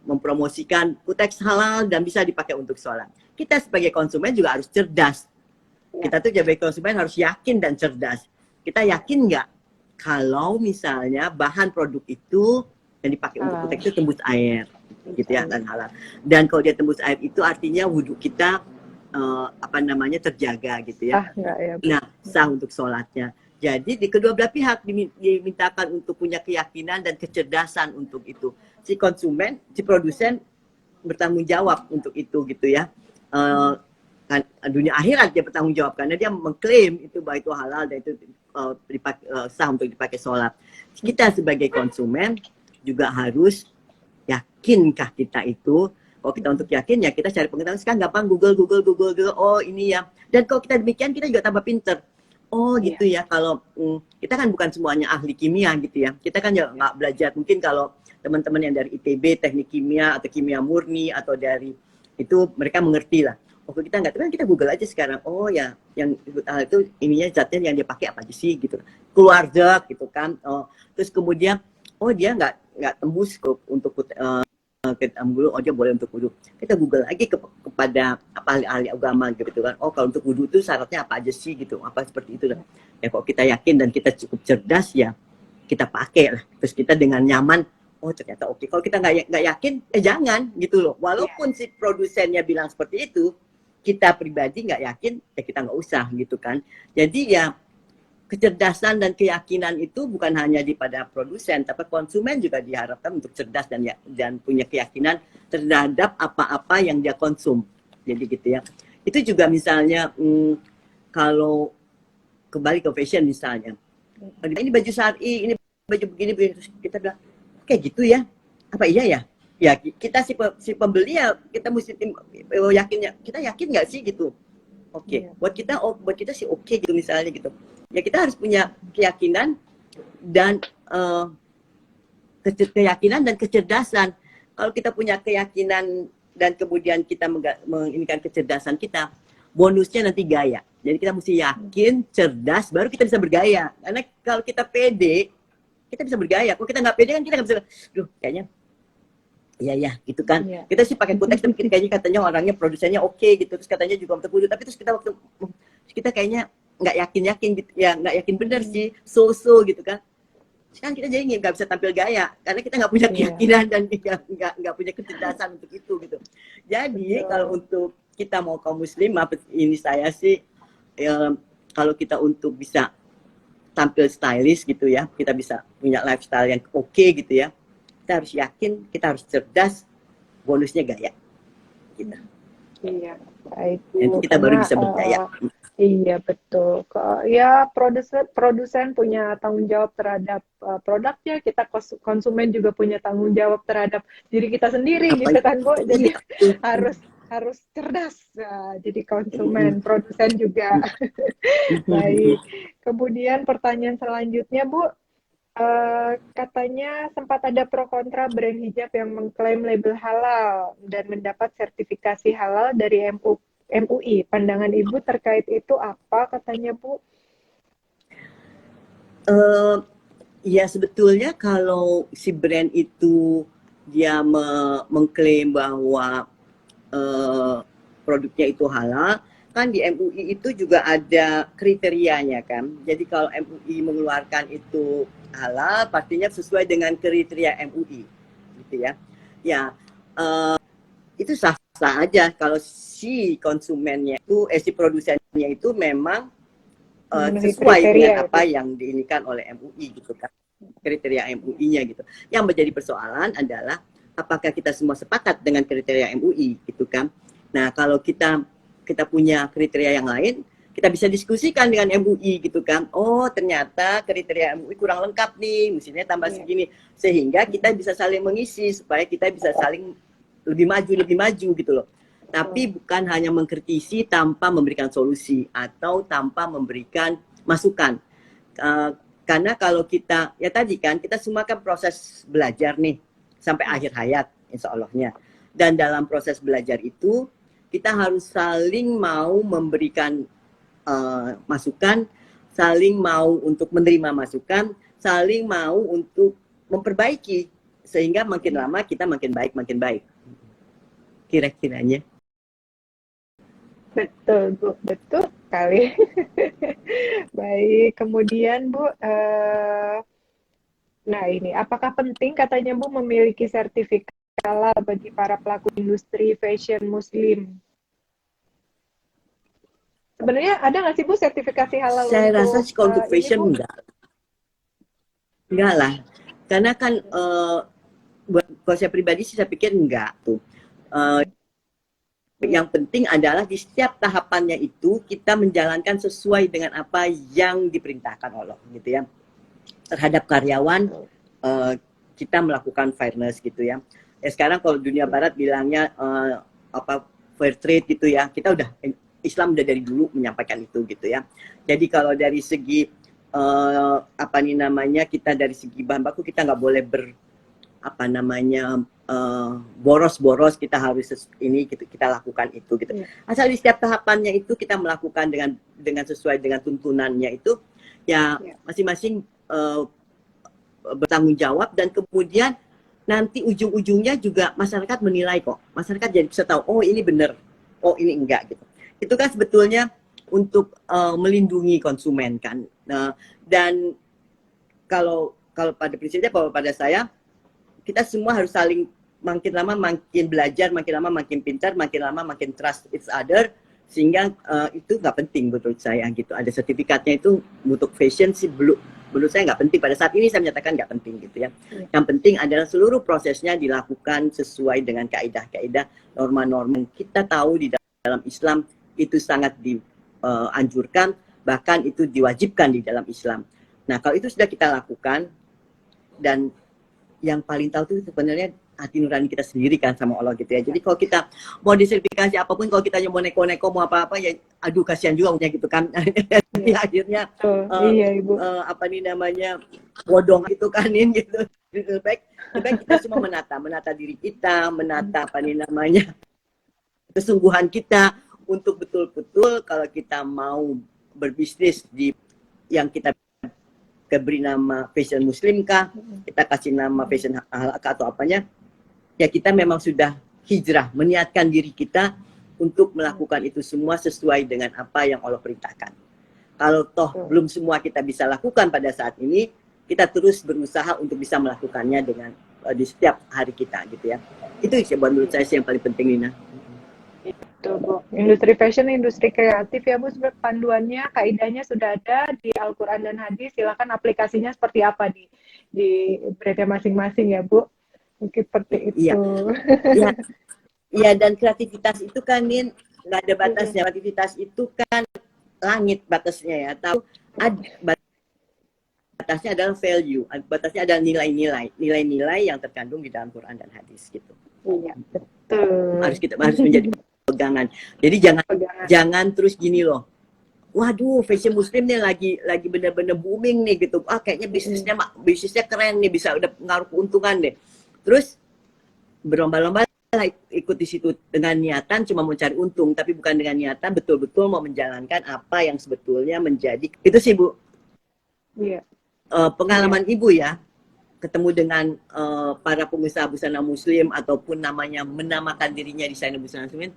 mempromosikan Kutex halal dan bisa dipakai untuk sholat. Kita sebagai konsumen juga harus cerdas. Kita tuh sebagai konsumen harus yakin dan cerdas. Kita yakin nggak kalau misalnya bahan produk itu yang dipakai untuk Kutex itu tembus air, gitu ya, dan halal. Dan kalau dia tembus air itu artinya wudhu kita apa namanya, terjaga gitu ya. Nah, sah untuk sholatnya. Jadi di kedua belah pihak dimintakan untuk punya keyakinan dan kecerdasan untuk itu. Si konsumen, si produsen bertanggung jawab untuk itu gitu ya. Kan dunia akhirat dia bertanggung jawab karena dia mengklaim itu bahwa itu halal dan itu sah untuk dipakai sholat. Kita sebagai konsumen juga harus yakinkah kita itu. Kalau kita untuk yakin ya kita cari pengetahuan. Sekarang gampang Google. Oh ini ya. Dan kalau kita demikian kita juga tambah pinter. Oh gitu ya, kalau kita kan bukan semuanya ahli kimia gitu ya. Kita kan ya nggak belajar. Mungkin kalau teman-teman yang dari ITB, teknik kimia atau kimia murni atau dari itu mereka mengerti lah. Oh kita nggak tahu kan kita Google aja sekarang. Oh ya, yang itu ininya zatnya yang dia pakai apa aja sih gitu. Keluar zat gitu kan. Oh, terus kemudian oh dia nggak tembus untuk kita dulu, oh dia boleh untuk wudhu. Kita Google lagi kepada ahli-ahli agama gitu kan. Oh kalau untuk wudhu itu syaratnya apa aja sih gitu, apa seperti itu lah. Ya kalau kita yakin dan kita cukup cerdas ya kita pakai lah. Terus kita dengan nyaman, oh ternyata oke. Kalau kita nggak yakin, jangan gitu loh. Walaupun si produsennya bilang seperti itu, kita pribadi nggak yakin, ya kita nggak usah gitu kan. Jadi ya kecerdasan dan keyakinan itu bukan hanya pada produsen, tapi konsumen juga diharapkan untuk cerdas dan punya keyakinan terhadap apa-apa yang dia konsum. Jadi gitu ya. Itu juga misalnya kalau kembali ke fashion misalnya, ini baju syar'i, ini baju begini, terus kita bilang kayak gitu ya, apa iya ya? Ya kita si pembeli ya kita mesti yakin ya, kita yakin nggak sih gitu? Oke, buat kita sih oke gitu misalnya gitu. Ya kita harus punya keyakinan dan kecerdasan. Kalau kita punya keyakinan dan kemudian kita menginginkan kecerdasan kita, bonusnya nanti gaya. Jadi kita mesti yakin, cerdas, baru kita bisa bergaya. Karena kalau kita pede, kita bisa bergaya. Kalau kita nggak pede kan kita nggak bisa, kayaknya iya gitu kan. Kita sih pakai Kutex tapi kayaknya katanya orangnya produsennya oke gitu, terus katanya juga untuk wudhu, tapi terus kita kayaknya nggak yakin gitu ya, nggak yakin bener sih, so gitu kan. Sekarang kita jadi nggak bisa tampil gaya karena kita nggak punya keyakinan dan nggak punya kecerdasan untuk itu gitu. Jadi kalau untuk kita mau kaum muslimah, ini saya sih kalau kita untuk bisa tampil stylish gitu ya, kita bisa punya lifestyle yang oke gitu ya, kita harus yakin, kita harus cerdas, bonusnya gaya. Gitu. Iya, baik Nanti Bu. kita baru Karena bisa berdaya. iya betul. Ya produsen produsen punya tanggung jawab terhadap produknya, kita konsumen juga punya tanggung jawab terhadap diri kita sendiri Apa gitu kan Bu. iya Jadi betul. harus harus cerdas. Nah, jadi Mm, konsumen, produsen juga. mm, mm. Baik. Kemudian pertanyaan selanjutnya Bu, katanya sempat ada pro kontra brand hijab yang mengklaim label halal dan mendapat sertifikasi halal dari MUI. Pandangan Ibu terkait itu apa katanya Bu? Eh, ya sebetulnya kalau si brand itu dia mengklaim bahwa eh, produknya itu halal, kan di MUI itu juga ada kriterianya kan. Jadi kalau MUI mengeluarkan itu halal, pastinya sesuai dengan kriteria MUI, gitu ya. Ya, itu sah-sah aja kalau si konsumennya itu, si produsennya itu memang Memenuhi sesuai dengan kriteria ya Bu? apa yang diinikan oleh MUI gitu kan, kriteria MUI-nya gitu. Yang menjadi persoalan adalah apakah kita semua sepakat dengan kriteria MUI gitu kan. Nah, kalau kita kita punya kriteria yang lain, kita bisa diskusikan dengan MUI gitu kan. Oh, ternyata kriteria MUI kurang lengkap nih, mestinya tambah Iya. segini, sehingga kita bisa saling mengisi supaya kita bisa saling lebih maju gitu loh. Tapi bukan hanya mengkritisi tanpa memberikan solusi atau tanpa memberikan masukan. Uh, karena kalau kita, ya tadi kan, kita semua kan proses belajar nih, sampai akhir hayat, insya Allahnya. Dan dalam proses belajar itu, kita harus saling mau memberikan masukan, saling mau untuk menerima masukan, saling mau untuk memperbaiki. Sehingga makin lama kita makin baik. Kira-kiranya. Betul Bu, betul sekali. Baik, kemudian Bu, nah ini, apakah penting katanya Bu memiliki sertifikat halal bagi para pelaku industri fashion Muslim? Sebenarnya ada nggak sih Bu sertifikasi halal Saya rasa untuk sih kalau untuk ini fashion Bu? enggak lah. Karena kan buat kalau saya pribadi sih saya pikir enggak tuh. Uh, Iya, yang penting adalah di setiap tahapannya itu kita menjalankan sesuai dengan apa yang diperintahkan Allah gitu ya. Terhadap karyawan uh, kita melakukan fairness gitu ya. Sekarang kalau dunia barat bilangnya apa fair trade gitu ya. Kita udah Islam udah dari dulu menyampaikan itu gitu ya. Jadi kalau dari segi apa nih namanya, kita dari segi bahan baku kita nggak boleh apa namanya boros-boros, kita harus ini kita lakukan itu gitu. iya, Asal di setiap tahapannya itu kita melakukan dengan sesuai dengan tuntunannya itu ya, iya. masing-masing bertanggung jawab, dan kemudian nanti ujung-ujungnya juga masyarakat menilai kok. Masyarakat jadi bisa tahu, oh ini benar, oh ini enggak gitu. Itu kan sebetulnya untuk melindungi konsumen kan. Dan kalau kalau pada prinsipnya, kalau pada saya, kita semua harus saling makin lama makin belajar, makin lama makin pintar, makin lama makin trust each other, sehingga itu nggak penting menurut saya gitu. Ada sertifikatnya itu untuk fashion sih menurut saya nggak penting. Pada saat ini saya menyatakan nggak penting gitu ya. Yang penting adalah seluruh prosesnya dilakukan sesuai dengan kaidah-kaidah, norma-norma. Kita tahu di dalam Islam itu sangat dianjurkan, bahkan itu diwajibkan di dalam Islam. Nah, kalau itu sudah kita lakukan, dan yang paling tahu tuh sebenarnya hati nurani kita sendiri kan sama Allah gitu ya. Jadi kalau kita mau disertifikasi apapun, kalau kita mau neko-neko mau apa-apa ya, aduh kasihan juga punya gitu kan. Jadi akhirnya Iya Ibu. apa nih namanya, bodong itu kanin gitu. Lebih baik kita semua menata diri kita, menata apa nih namanya, kesungguhan kita untuk betul-betul kalau kita mau berbisnis di yang kita beri nama fashion muslim kah, kita kasih nama fashion halal atau apanya, ya kita memang sudah hijrah, meniatkan diri kita untuk melakukan itu semua sesuai dengan apa yang Allah perintahkan. Kalau toh belum semua kita bisa lakukan pada saat ini, kita terus berusaha untuk bisa melakukannya dengan di setiap hari kita gitu ya. Itu sih menurut saya sih yang paling penting, Nina. Itu Bu. Industri fashion, industri kreatif ya Bu, sebenarnya panduannya, kaidahnya sudah ada di Al-Quran dan Hadis. Silakan aplikasinya seperti apa di brandnya masing-masing ya Bu. Mungkin seperti Iya, itu. iya. ya, dan kreativitas itu kan Nin nggak ada batasnya. Kreativitas itu kan langit batasnya ya. Tahu ada batasnya adalah value, batasnya adalah nilai-nilai yang terkandung di dalam Quran dan hadis gitu. Iya, betul. Harus menjadi pegangan. Jadi jangan terus gini loh. Waduh, fashion muslim nih lagi bener-bener booming nih gitu. Kayaknya bisnisnya keren nih, bisa udah ngaruh keuntungan deh. Terus berlomba-lomba ikut di situ dengan niatan cuma mau cari untung, tapi bukan dengan niatan betul-betul mau menjalankan apa yang sebetulnya menjadi itu sih Bu. Iya. Pengalaman Ibu ya, ketemu dengan para pengusaha busana muslim ataupun namanya menamakan dirinya desainer busana muslim,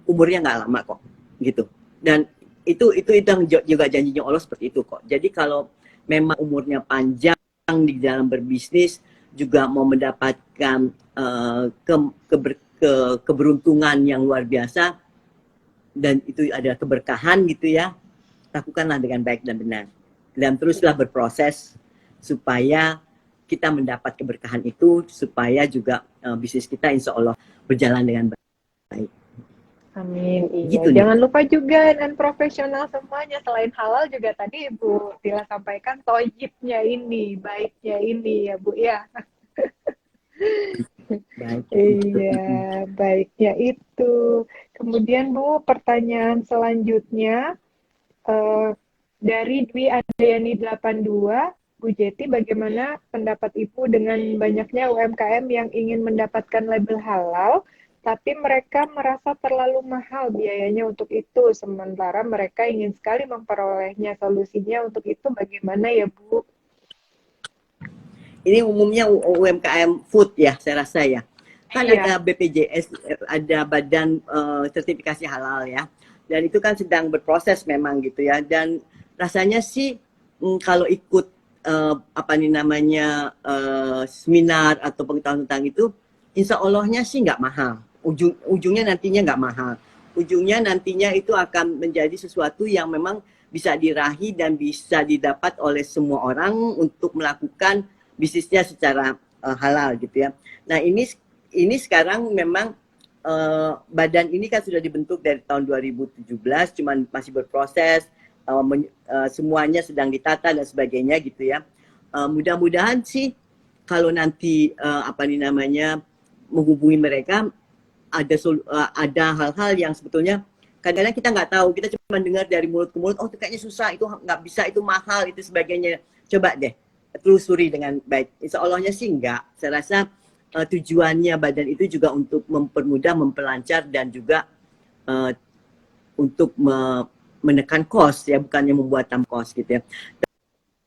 umurnya nggak lama kok, gitu. Dan itu yang juga janjinya Allah seperti itu kok. Jadi kalau memang umurnya panjang di dalam berbisnis, juga mau mendapatkan keberuntungan yang luar biasa, dan itu adalah keberkahan gitu ya, lakukanlah dengan baik dan benar. Dan teruslah berproses supaya kita mendapat keberkahan itu, supaya juga bisnis kita insya Allah berjalan dengan baik. Amin. Iya. Gitu, Jangan lupa juga dan profesional semuanya. Selain halal juga tadi Ibu Tila sampaikan toyibnya ini, baiknya ini ya Bu ya. Baik. Iya, baiknya itu. Kemudian Bu, pertanyaan selanjutnya dari Dwi Andayani 82, Bu Jeti, bagaimana pendapat Ibu dengan banyaknya UMKM yang ingin mendapatkan label halal, tapi mereka merasa terlalu mahal biayanya untuk itu, sementara mereka ingin sekali memperolehnya. Solusinya untuk itu bagaimana ya Bu? Ini umumnya UMKM food ya, saya rasa ya. Kan Iya. ada BPJS, ada badan sertifikasi halal ya. Dan itu kan sedang berproses memang gitu ya. Dan rasanya sih kalau ikut seminar atau pengetahuan tentang itu, insya Allahnya sih nggak mahal. Ujungnya nantinya nggak mahal. Ujungnya nantinya itu akan menjadi sesuatu yang memang bisa diraih dan bisa didapat oleh semua orang untuk melakukan bisnisnya secara halal gitu ya. Nah ini sekarang memang badan ini kan sudah dibentuk dari tahun 2017, cuman masih berproses, semuanya sedang ditata dan sebagainya gitu ya. Mudah-mudahan sih kalau nanti menghubungi mereka ada hal-hal yang sebetulnya kadang-kadang kita nggak tahu, kita cuma dengar dari mulut ke mulut, oh itu kayaknya susah, itu nggak bisa, itu mahal, itu sebagainya. Coba deh telusuri dengan baik. Insya Allahnya sih enggak. Saya rasa tujuannya badan itu juga untuk mempermudah, memperlancar dan juga untuk menekan cost ya, bukannya membuat tambah cost gitu ya.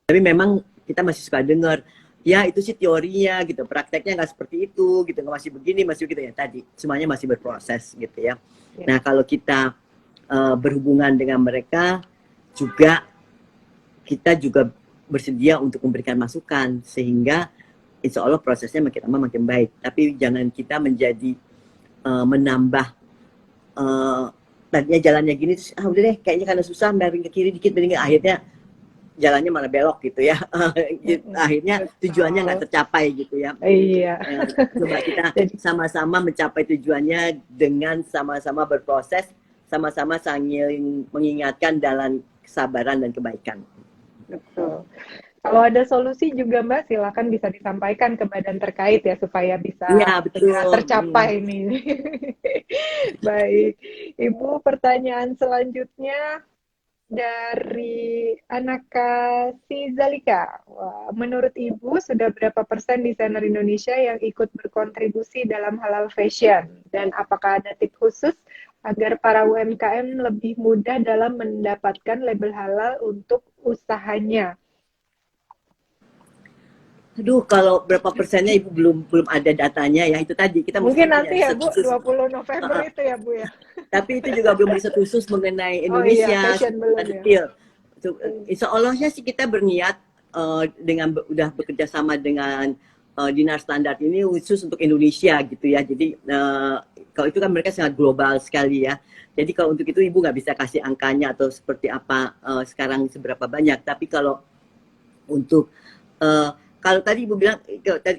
Tapi memang kita masih suka dengar, ya itu sih teorinya gitu, prakteknya nggak seperti itu gitu, nggak, masih begini, masih gitu ya. Tadi semuanya masih berproses gitu ya. Nah kalau kita berhubungan dengan mereka juga, kita juga bersedia untuk memberikan masukan sehingga insya Allah prosesnya makin lama makin baik. Tapi jangan kita menjadi menambah tadinya jalannya gini, terus udah deh kayaknya karena susah, miring ke kiri dikit, miring akhirnya jalannya malah belok gitu ya. Akhirnya tujuannya nggak tercapai gitu ya. Iya. Coba kita sama-sama mencapai tujuannya dengan sama-sama berproses, sama-sama saling mengingatkan dalam kesabaran dan kebaikan. Betul. Kalau ada solusi juga Mbak, silakan bisa disampaikan ke badan terkait ya supaya bisa segera tercapai ini. Baik, Ibu, pertanyaan selanjutnya dari Anaka Sizalika. Menurut Ibu, sudah berapa persen desainer Indonesia yang ikut berkontribusi dalam halal fashion? Dan apakah ada tips khusus agar para UMKM lebih mudah dalam mendapatkan label halal untuk usahanya? Aduh, kalau berapa persennya Ibu belum ada datanya ya. Itu tadi kita mungkin nanti ya Bu, 20 November itu ya Bu ya. Tapi itu juga belum riset khusus mengenai Indonesia, detail. Insya Allahnya sih kita berniat dengan udah bekerja sama dengan Dinar Standard ini khusus untuk Indonesia gitu ya. Jadi kalau itu kan mereka sangat global sekali ya. Jadi kalau untuk itu Ibu nggak bisa kasih angkanya atau seperti apa sekarang seberapa banyak. Tapi kalau untuk kalau tadi Ibu bilang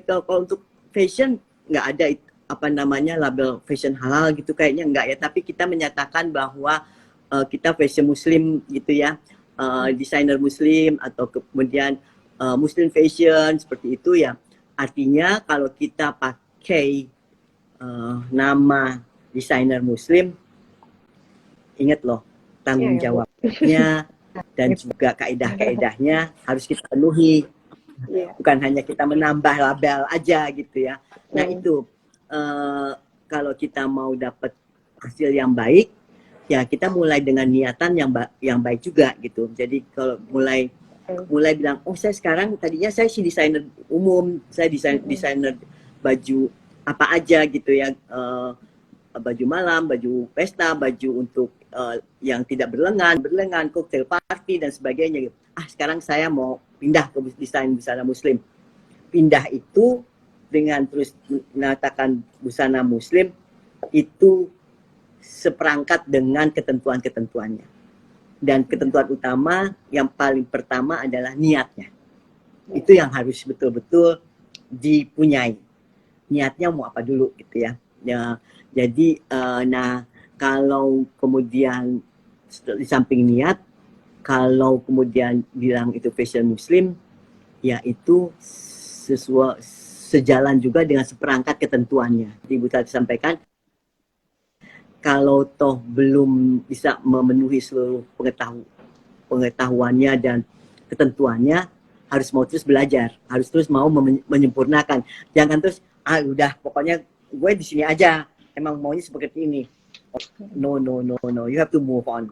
kalau untuk fashion nggak ada apa namanya label fashion halal gitu, kayaknya enggak ya, tapi kita menyatakan bahwa kita fashion muslim gitu ya, desainer muslim atau kemudian muslim fashion seperti itu ya. Artinya kalau kita pakai nama desainer muslim, ingat loh tanggung Iya ya, Bu. jawabnya dan juga kaidah-kaidahnya harus kita penuhi. Iya. Bukan hanya kita menambah label aja gitu ya. Nah itu kalau kita mau dapat hasil yang baik, ya kita mulai dengan niatan yang baik juga gitu. Jadi kalau mulai bilang, oh saya sekarang tadinya saya sih desainer umum, saya desainer baju apa aja gitu ya, baju malam, baju pesta, baju untuk yang tidak berlengan, cocktail party dan sebagainya gitu. Sekarang saya mau pindah ke desain busana muslim. Pindah itu dengan terus mengatakan busana muslim itu seperangkat dengan ketentuan-ketentuannya. Dan ketentuan utama yang paling pertama adalah niatnya. Itu yang harus betul-betul dipunyai. Niatnya mau apa dulu gitu ya. Jadi nah kalau kemudian di samping niat, kalau kemudian bilang itu fashion muslim, ya itu sejalan juga dengan seperangkat ketentuannya. Ibu tadi sampaikan, kalau toh belum bisa memenuhi seluruh pengetahuannya dan ketentuannya, harus mau terus belajar, harus terus mau menyempurnakan. Jangan terus, udah pokoknya gue di sini aja, emang maunya seperti ini. No, you have to move on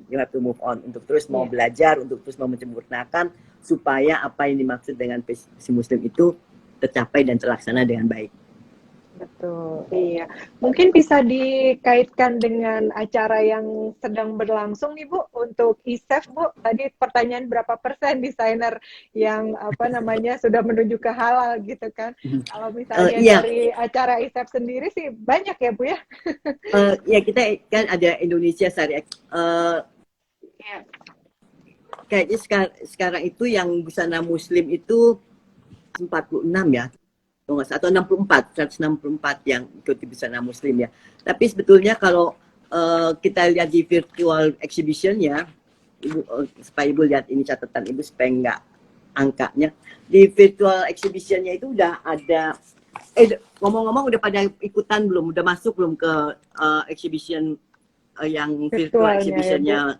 untuk terus mau belajar, untuk terus mau menyempurnakan supaya apa yang dimaksud dengan fashion muslim itu tercapai dan terlaksana dengan baik. Betul, iya. Mungkin bisa dikaitkan dengan acara yang sedang berlangsung nih Bu, untuk ISEF Bu. Tadi pertanyaan berapa persen desainer yang sudah menuju ke halal gitu kan. Kalau misalnya dari acara ISEF sendiri sih banyak ya Bu ya. Ya kita kan ada Indonesia Syariah. Kayaknya sekarang itu yang busana muslim itu 46 ya. Atau 164 yang ikuti busana muslim ya. Tapi sebetulnya kalau kita lihat di virtual exhibition-nya, supaya Ibu lihat ini catatan Ibu supaya enggak angkanya. Di virtual exhibition-nya itu udah ada, ngomong-ngomong udah pada ikutan belum? Udah masuk belum ke exhibition yang virtual exhibition-nya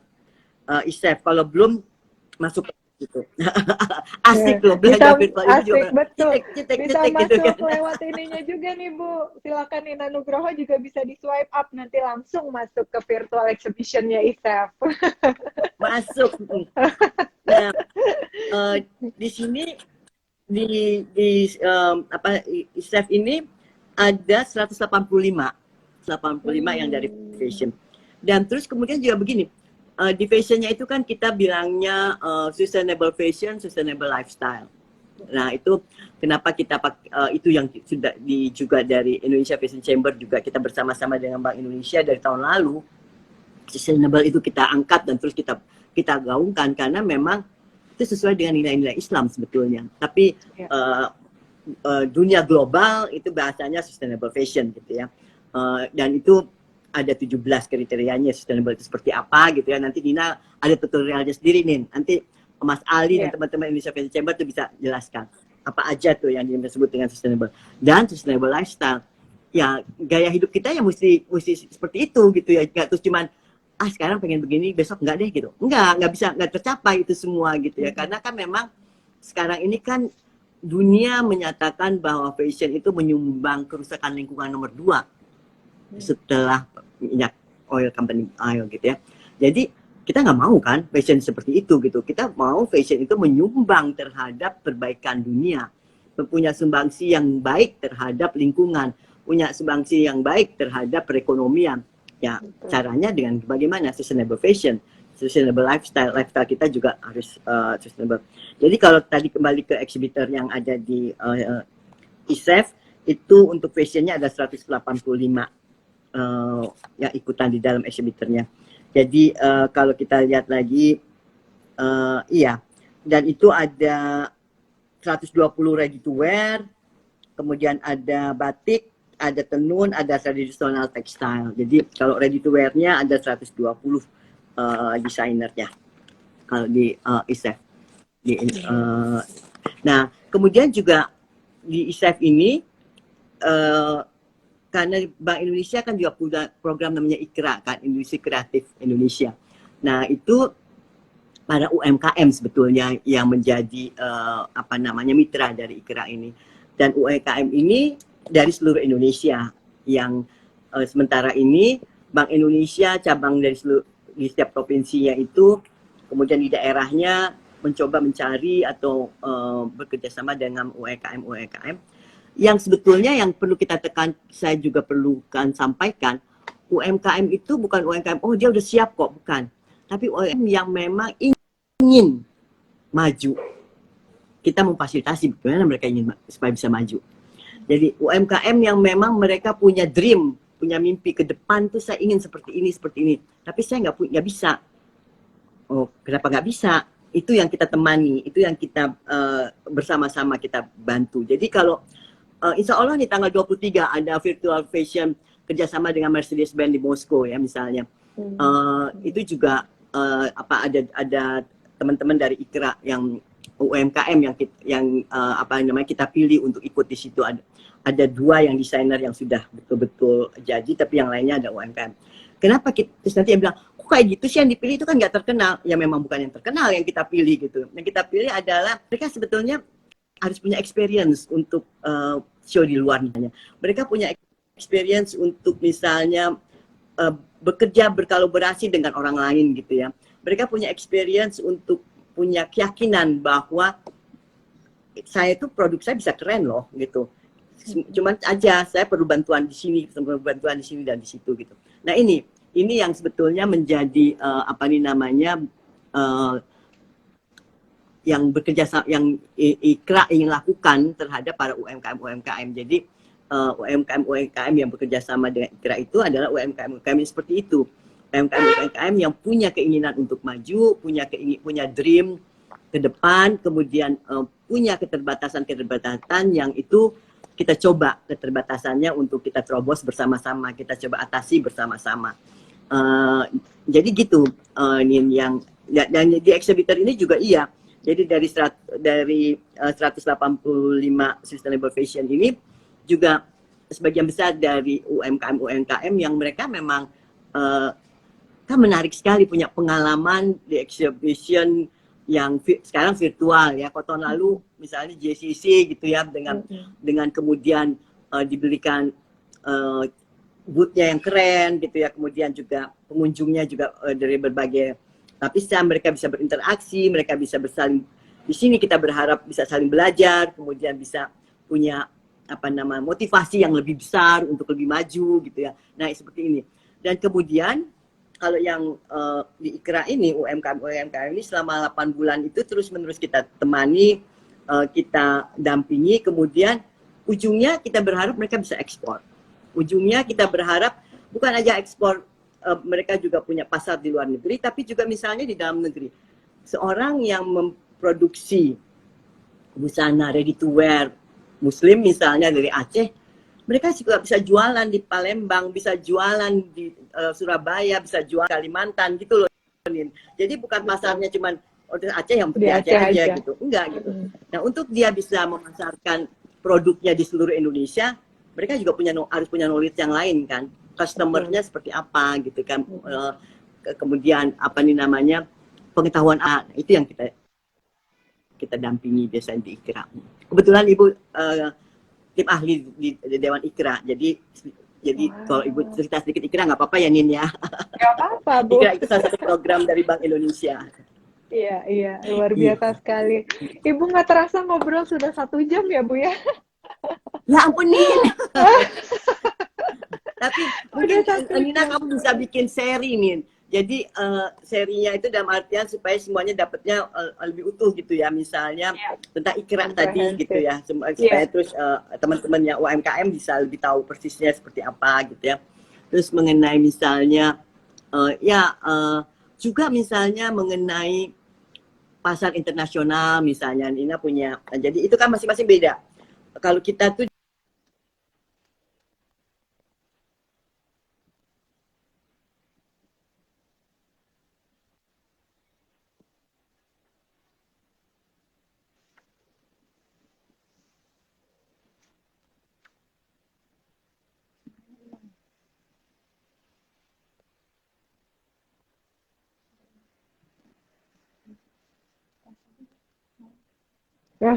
ISEF? Kalau belum, masuk gitu. Asik loh belajar virtual itu juga. Betul. Bisa masuk gitu, lewat ininya juga nih Bu. Silakan Nina Nugroho juga bisa di swipe up nanti langsung masuk ke virtual exhibition-nya ISEF. Masuk. Nah, di sini di ISEF ini ada 185 yang dari fashion. Dan terus kemudian juga begini. Di fashionnya itu kan kita bilangnya sustainable fashion, sustainable lifestyle. Nah itu kenapa kita itu yang sudah juga dari Indonesia Fashion Chamber juga kita bersama-sama dengan Bank Indonesia dari tahun lalu. Sustainable itu kita angkat dan terus kita gaungkan karena memang itu sesuai dengan nilai-nilai Islam sebetulnya. Tapi dunia global itu bahasanya sustainable fashion gitu ya. Dan itu ada 17 kriterianya sustainable itu seperti apa gitu ya. Nanti Nina ada tutorialnya sendiri nih. Nanti Mas Ali dan teman-teman Indonesia Fashion Chamber tuh bisa jelaskan apa aja tuh yang disebut dengan sustainable. Dan sustainable lifestyle. Ya gaya hidup kita ya mesti seperti itu gitu ya. Nggak terus cuman sekarang pengen begini, besok enggak deh gitu. Enggak bisa, enggak tercapai itu semua gitu ya. Karena kan memang sekarang ini kan dunia menyatakan bahwa fashion itu menyumbang kerusakan lingkungan nomor 2 setelah minyak company oil gitu ya. Jadi kita nggak mau kan fashion seperti itu gitu. Kita mau fashion itu menyumbang terhadap perbaikan dunia, punya sumbangsi yang baik terhadap lingkungan, punya sumbangsi yang baik terhadap perekonomian. Ya caranya dengan bagaimana sustainable fashion, sustainable lifestyle kita juga harus sustainable. Jadi kalau tadi kembali ke exhibitor yang ada di ISEF itu untuk fashionnya ada 185 yang ikutan di dalam exhibitornya. Jadi kalau kita lihat lagi, dan itu ada 120 ready to wear, kemudian ada batik, ada tenun, ada tradisional textile. Jadi kalau ready to wear-nya ada 120 desainernya kalau di ISEF. Nah, kemudian juga di ISEF ini karena Bank Indonesia kan juga punya program namanya IKRA kan, Industri Kreatif Indonesia. Nah, itu para UMKM sebetulnya yang menjadi mitra dari IKRA ini. Dan UMKM ini dari seluruh Indonesia yang sementara ini Bank Indonesia cabang dari di setiap provinsinya itu, kemudian di daerahnya mencoba mencari atau bekerja sama dengan UMKM yang sebetulnya yang perlu kita tekan, saya juga perlukan sampaikan, UMKM itu bukan UMKM oh dia udah siap kok, bukan, tapi UMKM yang memang ingin maju. Kita memfasilitasi bagaimana mereka ingin supaya bisa maju. Jadi UMKM yang memang mereka punya dream, punya mimpi ke depan tuh, saya ingin seperti ini, tapi saya nggak bisa. Oh, kenapa nggak bisa? Itu yang kita temani, itu yang kita bersama-sama kita bantu. Jadi kalau insya Allah di tanggal 23 ada virtual fashion kerjasama dengan Mercedes-Benz di Moskow ya misalnya. Itu juga ada teman-teman dari IKRA yang UMKM yang kita pilih untuk ikut di situ. Ada 2 yang desainer yang sudah betul-betul jadi, tapi yang lainnya ada UMKM. Kenapa terus nanti yang bilang kok kayak gitu sih, yang dipilih itu kan nggak terkenal. Ya memang bukan yang terkenal yang kita pilih gitu. Yang kita pilih adalah mereka sebetulnya harus punya experience untuk show di luarnya. Mereka punya experience untuk misalnya bekerja berkolaborasi dengan orang lain gitu ya. Mereka punya experience untuk punya keyakinan bahwa saya tuh produk saya bisa keren loh gitu. Cuman aja saya perlu bantuan di sini, perlu bantuan di sini dan di situ gitu. Nah ini yang sebetulnya menjadi yang bekerja sama, yang IKRA ingin lakukan terhadap para UMKM. Jadi UMKM yang bekerja sama dengan IKRA itu adalah UMKM seperti itu. UMKM yang punya keinginan untuk maju, punya dream ke depan, kemudian punya keterbatasan yang itu kita coba keterbatasannya untuk kita terobos bersama-sama, kita coba atasi bersama-sama. Jadi gitu, yang dan di exhibitor ini juga iya. Jadi dari 185 sustainable fashion ini juga sebagian besar dari UMKM yang mereka memang kan menarik sekali, punya pengalaman di exhibition yang sekarang virtual ya. Kalau tahun lalu misalnya JCC gitu ya, dengan kemudian diberikan booth-nya yang keren gitu ya, kemudian juga pengunjungnya juga dari berbagai lapisan, mereka bisa berinteraksi, mereka bisa bersaling. Di sini kita berharap bisa saling belajar, kemudian bisa punya motivasi yang lebih besar untuk lebih maju gitu ya. Nah seperti ini. Dan kemudian kalau yang di IKRA ini UMKM ini selama 8 bulan itu terus-menerus kita temani, kita dampingi, kemudian ujungnya kita berharap mereka bisa ekspor. Ujungnya kita berharap bukan aja ekspor, mereka juga punya pasar di luar negeri, tapi juga misalnya di dalam negeri. Seorang yang memproduksi busana ready to wear Muslim misalnya dari Aceh, mereka juga bisa jualan di Palembang, bisa jualan di Surabaya, bisa jual Kalimantan gitu loh. Jadi bukan pasarnya cuman Aceh yang di Aceh aja gitu, enggak gitu. Nah untuk dia bisa memasarkan produknya di seluruh Indonesia, mereka juga harus punya knowledge yang lain kan, customer-nya seperti apa gitu kan, kemudian pengetahuan itu yang kita dampingi biasanya di IKRA. Kebetulan Ibu tim ahli di Dewan IKRA, jadi kalau Ibu cerita sedikit IKRA nggak apa-apa ya Nin ya? Nggak apa-apa Bu. IKRA itu salah satu program dari Bank Indonesia. Iya, luar biasa sekali. Ibu nggak terasa ngobrol sudah 1 jam ya Bu ya? Ya ampun Nin. Tapi mungkin Nina kamu bisa bikin seri Nin. Jadi serinya itu dalam artian supaya semuanya dapatnya lebih utuh gitu ya, misalnya tentang IKRA tadi gitu ya, supaya terus teman-teman yang UMKM bisa lebih tahu persisnya seperti apa gitu ya. Terus mengenai misalnya juga misalnya mengenai pasar internasional misalnya, Nina punya, jadi itu kan masing-masing beda. Kalau kita tuh Ya,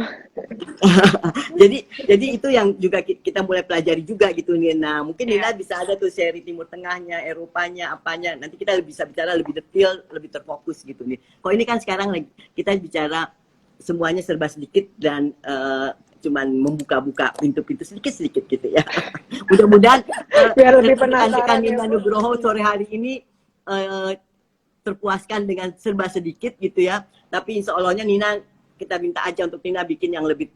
jadi itu yang juga kita mulai pelajari juga gitu Nina. Mungkin Nina Ya. bisa ada tuh seri Timur Tengahnya, Eropanya, apanya. Nanti kita bisa bicara lebih detail, lebih terfokus gitu nih. Kok ini kan sekarang lagi kita bicara semuanya serba sedikit dan cuman membuka-buka pintu-pintu sedikit-sedikit gitu ya. Mudah-mudahan biar lebih rekan-rekan penasaran ya Nina Bu. Nugroho sore hari ini terpuaskan dengan serba sedikit gitu ya. Tapi insya Allahnya Nina kita minta aja untuk Nina bikin yang lebih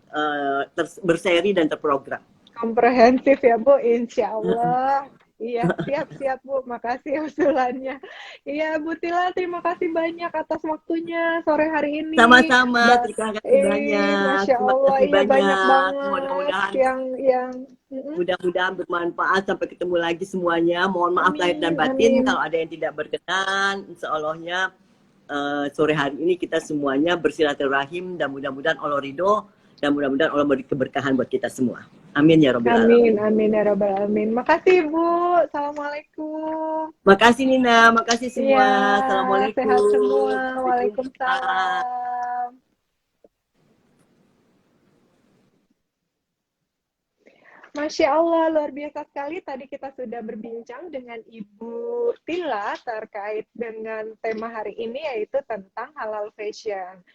berseri dan terprogram. Komprehensif ya Bu, insya Allah. Iya, siap-siap Bu, makasih usulannya. Iya, Bu Tila, terima kasih banyak atas waktunya sore hari ini. Sama-sama, terima kasih banyak. Masya Terima Allah, kasih iya banyak banyak. banget Mudah-mudahan yang mudah-mudahan bermanfaat. Sampai ketemu lagi semuanya. Mohon maaf lahir dan amin, batin amin. kalau ada yang tidak berkenan. Insya Allahnya sore hari ini kita semuanya bersilaturahim dan mudah-mudahan Allah ridho dan mudah-mudahan Allah beri keberkahan buat kita semua. Amin ya Rabbil Amin, Alamin. amin ya Rabbal Alamin. Makasih Bu, Assalamualaikum. Makasih Nina, makasih Iya, semua. sehat Assalamualaikum. semua. Sampai jumpa. Waalaikumsalam. Masya Allah, luar biasa sekali. Tadi kita sudah berbincang dengan Ibu Tila terkait dengan tema hari ini, yaitu tentang halal fashion.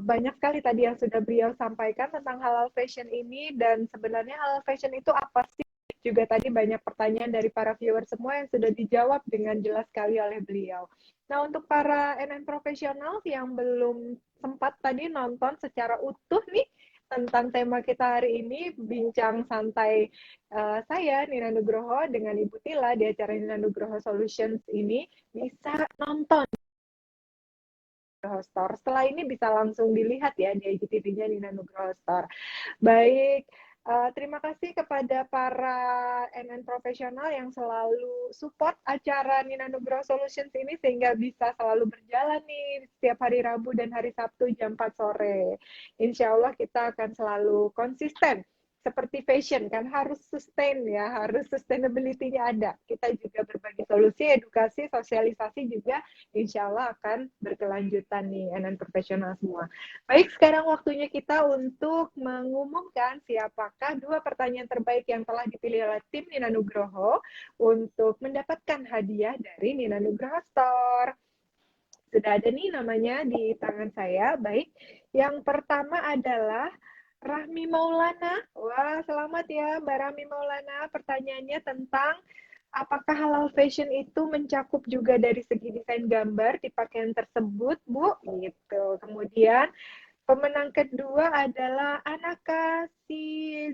Banyak sekali tadi yang sudah beliau sampaikan tentang halal fashion ini, dan sebenarnya halal fashion itu apa sih? Juga tadi banyak pertanyaan dari para viewer semua yang sudah dijawab dengan jelas sekali oleh beliau. Nah, untuk para NN profesional yang belum sempat tadi nonton secara utuh nih, tentang tema kita hari ini, bincang santai saya, Nina Nugroho, dengan Ibu Tila di acara Nina Nugroho Solutions ini, bisa nonton Nugroho Store. Setelah ini bisa langsung dilihat ya di IGTV-nya Nina Nugroho Store. Baik, terima kasih kepada para NN profesional yang selalu support acara Nina Nugroho Solutions ini sehingga bisa selalu berjalan nih setiap hari Rabu dan hari Sabtu jam 4 sore. Insya Allah kita akan selalu konsisten. Seperti fashion kan harus sustain ya, harus sustainability-nya ada. Kita juga berbagi solusi, edukasi, sosialisasi juga insya Allah akan berkelanjutan nih NN profesional semua. Baik, sekarang waktunya kita untuk mengumumkan siapakah dua pertanyaan terbaik yang telah dipilih oleh tim Nina Nugroho untuk mendapatkan hadiah dari Nina Nugroho Store. Sudah ada nih namanya di tangan saya. Baik, yang pertama adalah Rahmi Maulana. Wah, selamat ya Mbak Rahmi Maulana. Pertanyaannya tentang apakah halal fashion itu mencakup juga dari segi desain gambar di pakaian tersebut, Bu? Gitu. Kemudian pemenang kedua adalah Anaka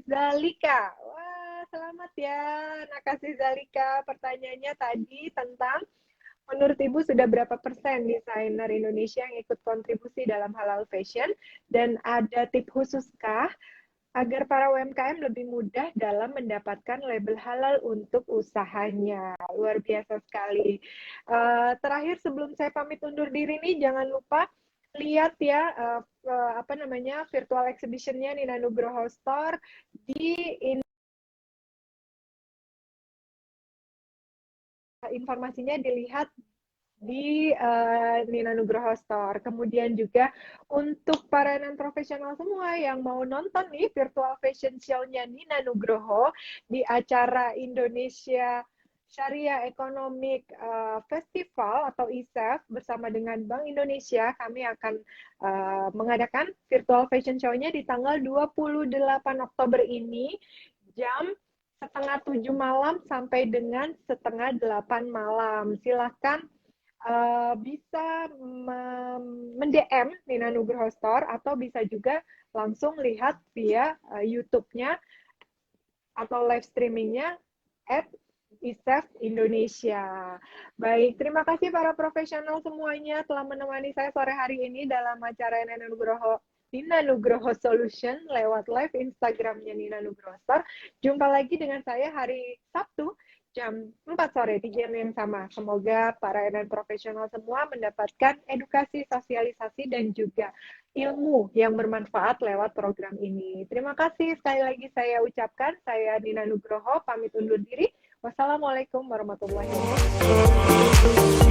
Zalika. Wah, selamat ya Anaka Zalika. Pertanyaannya tadi tentang menurut Ibu sudah berapa persen desainer Indonesia yang ikut kontribusi dalam halal fashion? Dan ada tip khususkah agar para UMKM lebih mudah dalam mendapatkan label halal untuk usahanya? Luar biasa sekali. Terakhir sebelum saya pamit undur diri nih, jangan lupa lihat ya virtual exhibition-nya Nina Nugroho Store di informasinya dilihat di Nina Nugroho Store. Kemudian juga untuk para non profesional semua yang mau nonton nih virtual fashion show-nya Nina Nugroho di acara Indonesia Syariah Economic Festival atau ISEF bersama dengan Bank Indonesia, kami akan mengadakan virtual fashion show-nya di tanggal 28 Oktober ini jam setengah 7 malam sampai dengan setengah 8 malam. Silahkan bisa mend-DM Nina Nugroho Store atau bisa juga langsung lihat via YouTube-nya atau live streaming-nya at ISEF Indonesia. Baik, terima kasih para profesional semuanya telah menemani saya sore hari ini dalam acara Nina Nugroho Solution lewat live Instagramnya Nina Nugroho Store. Jumpa lagi dengan saya hari Sabtu jam 4 sore di jam yang sama. Semoga para NN profesional semua mendapatkan edukasi, sosialisasi, dan juga ilmu yang bermanfaat lewat program ini. Terima kasih sekali lagi saya ucapkan. Saya Nina Nugroho, pamit undur diri. Wassalamualaikum warahmatullahi wabarakatuh.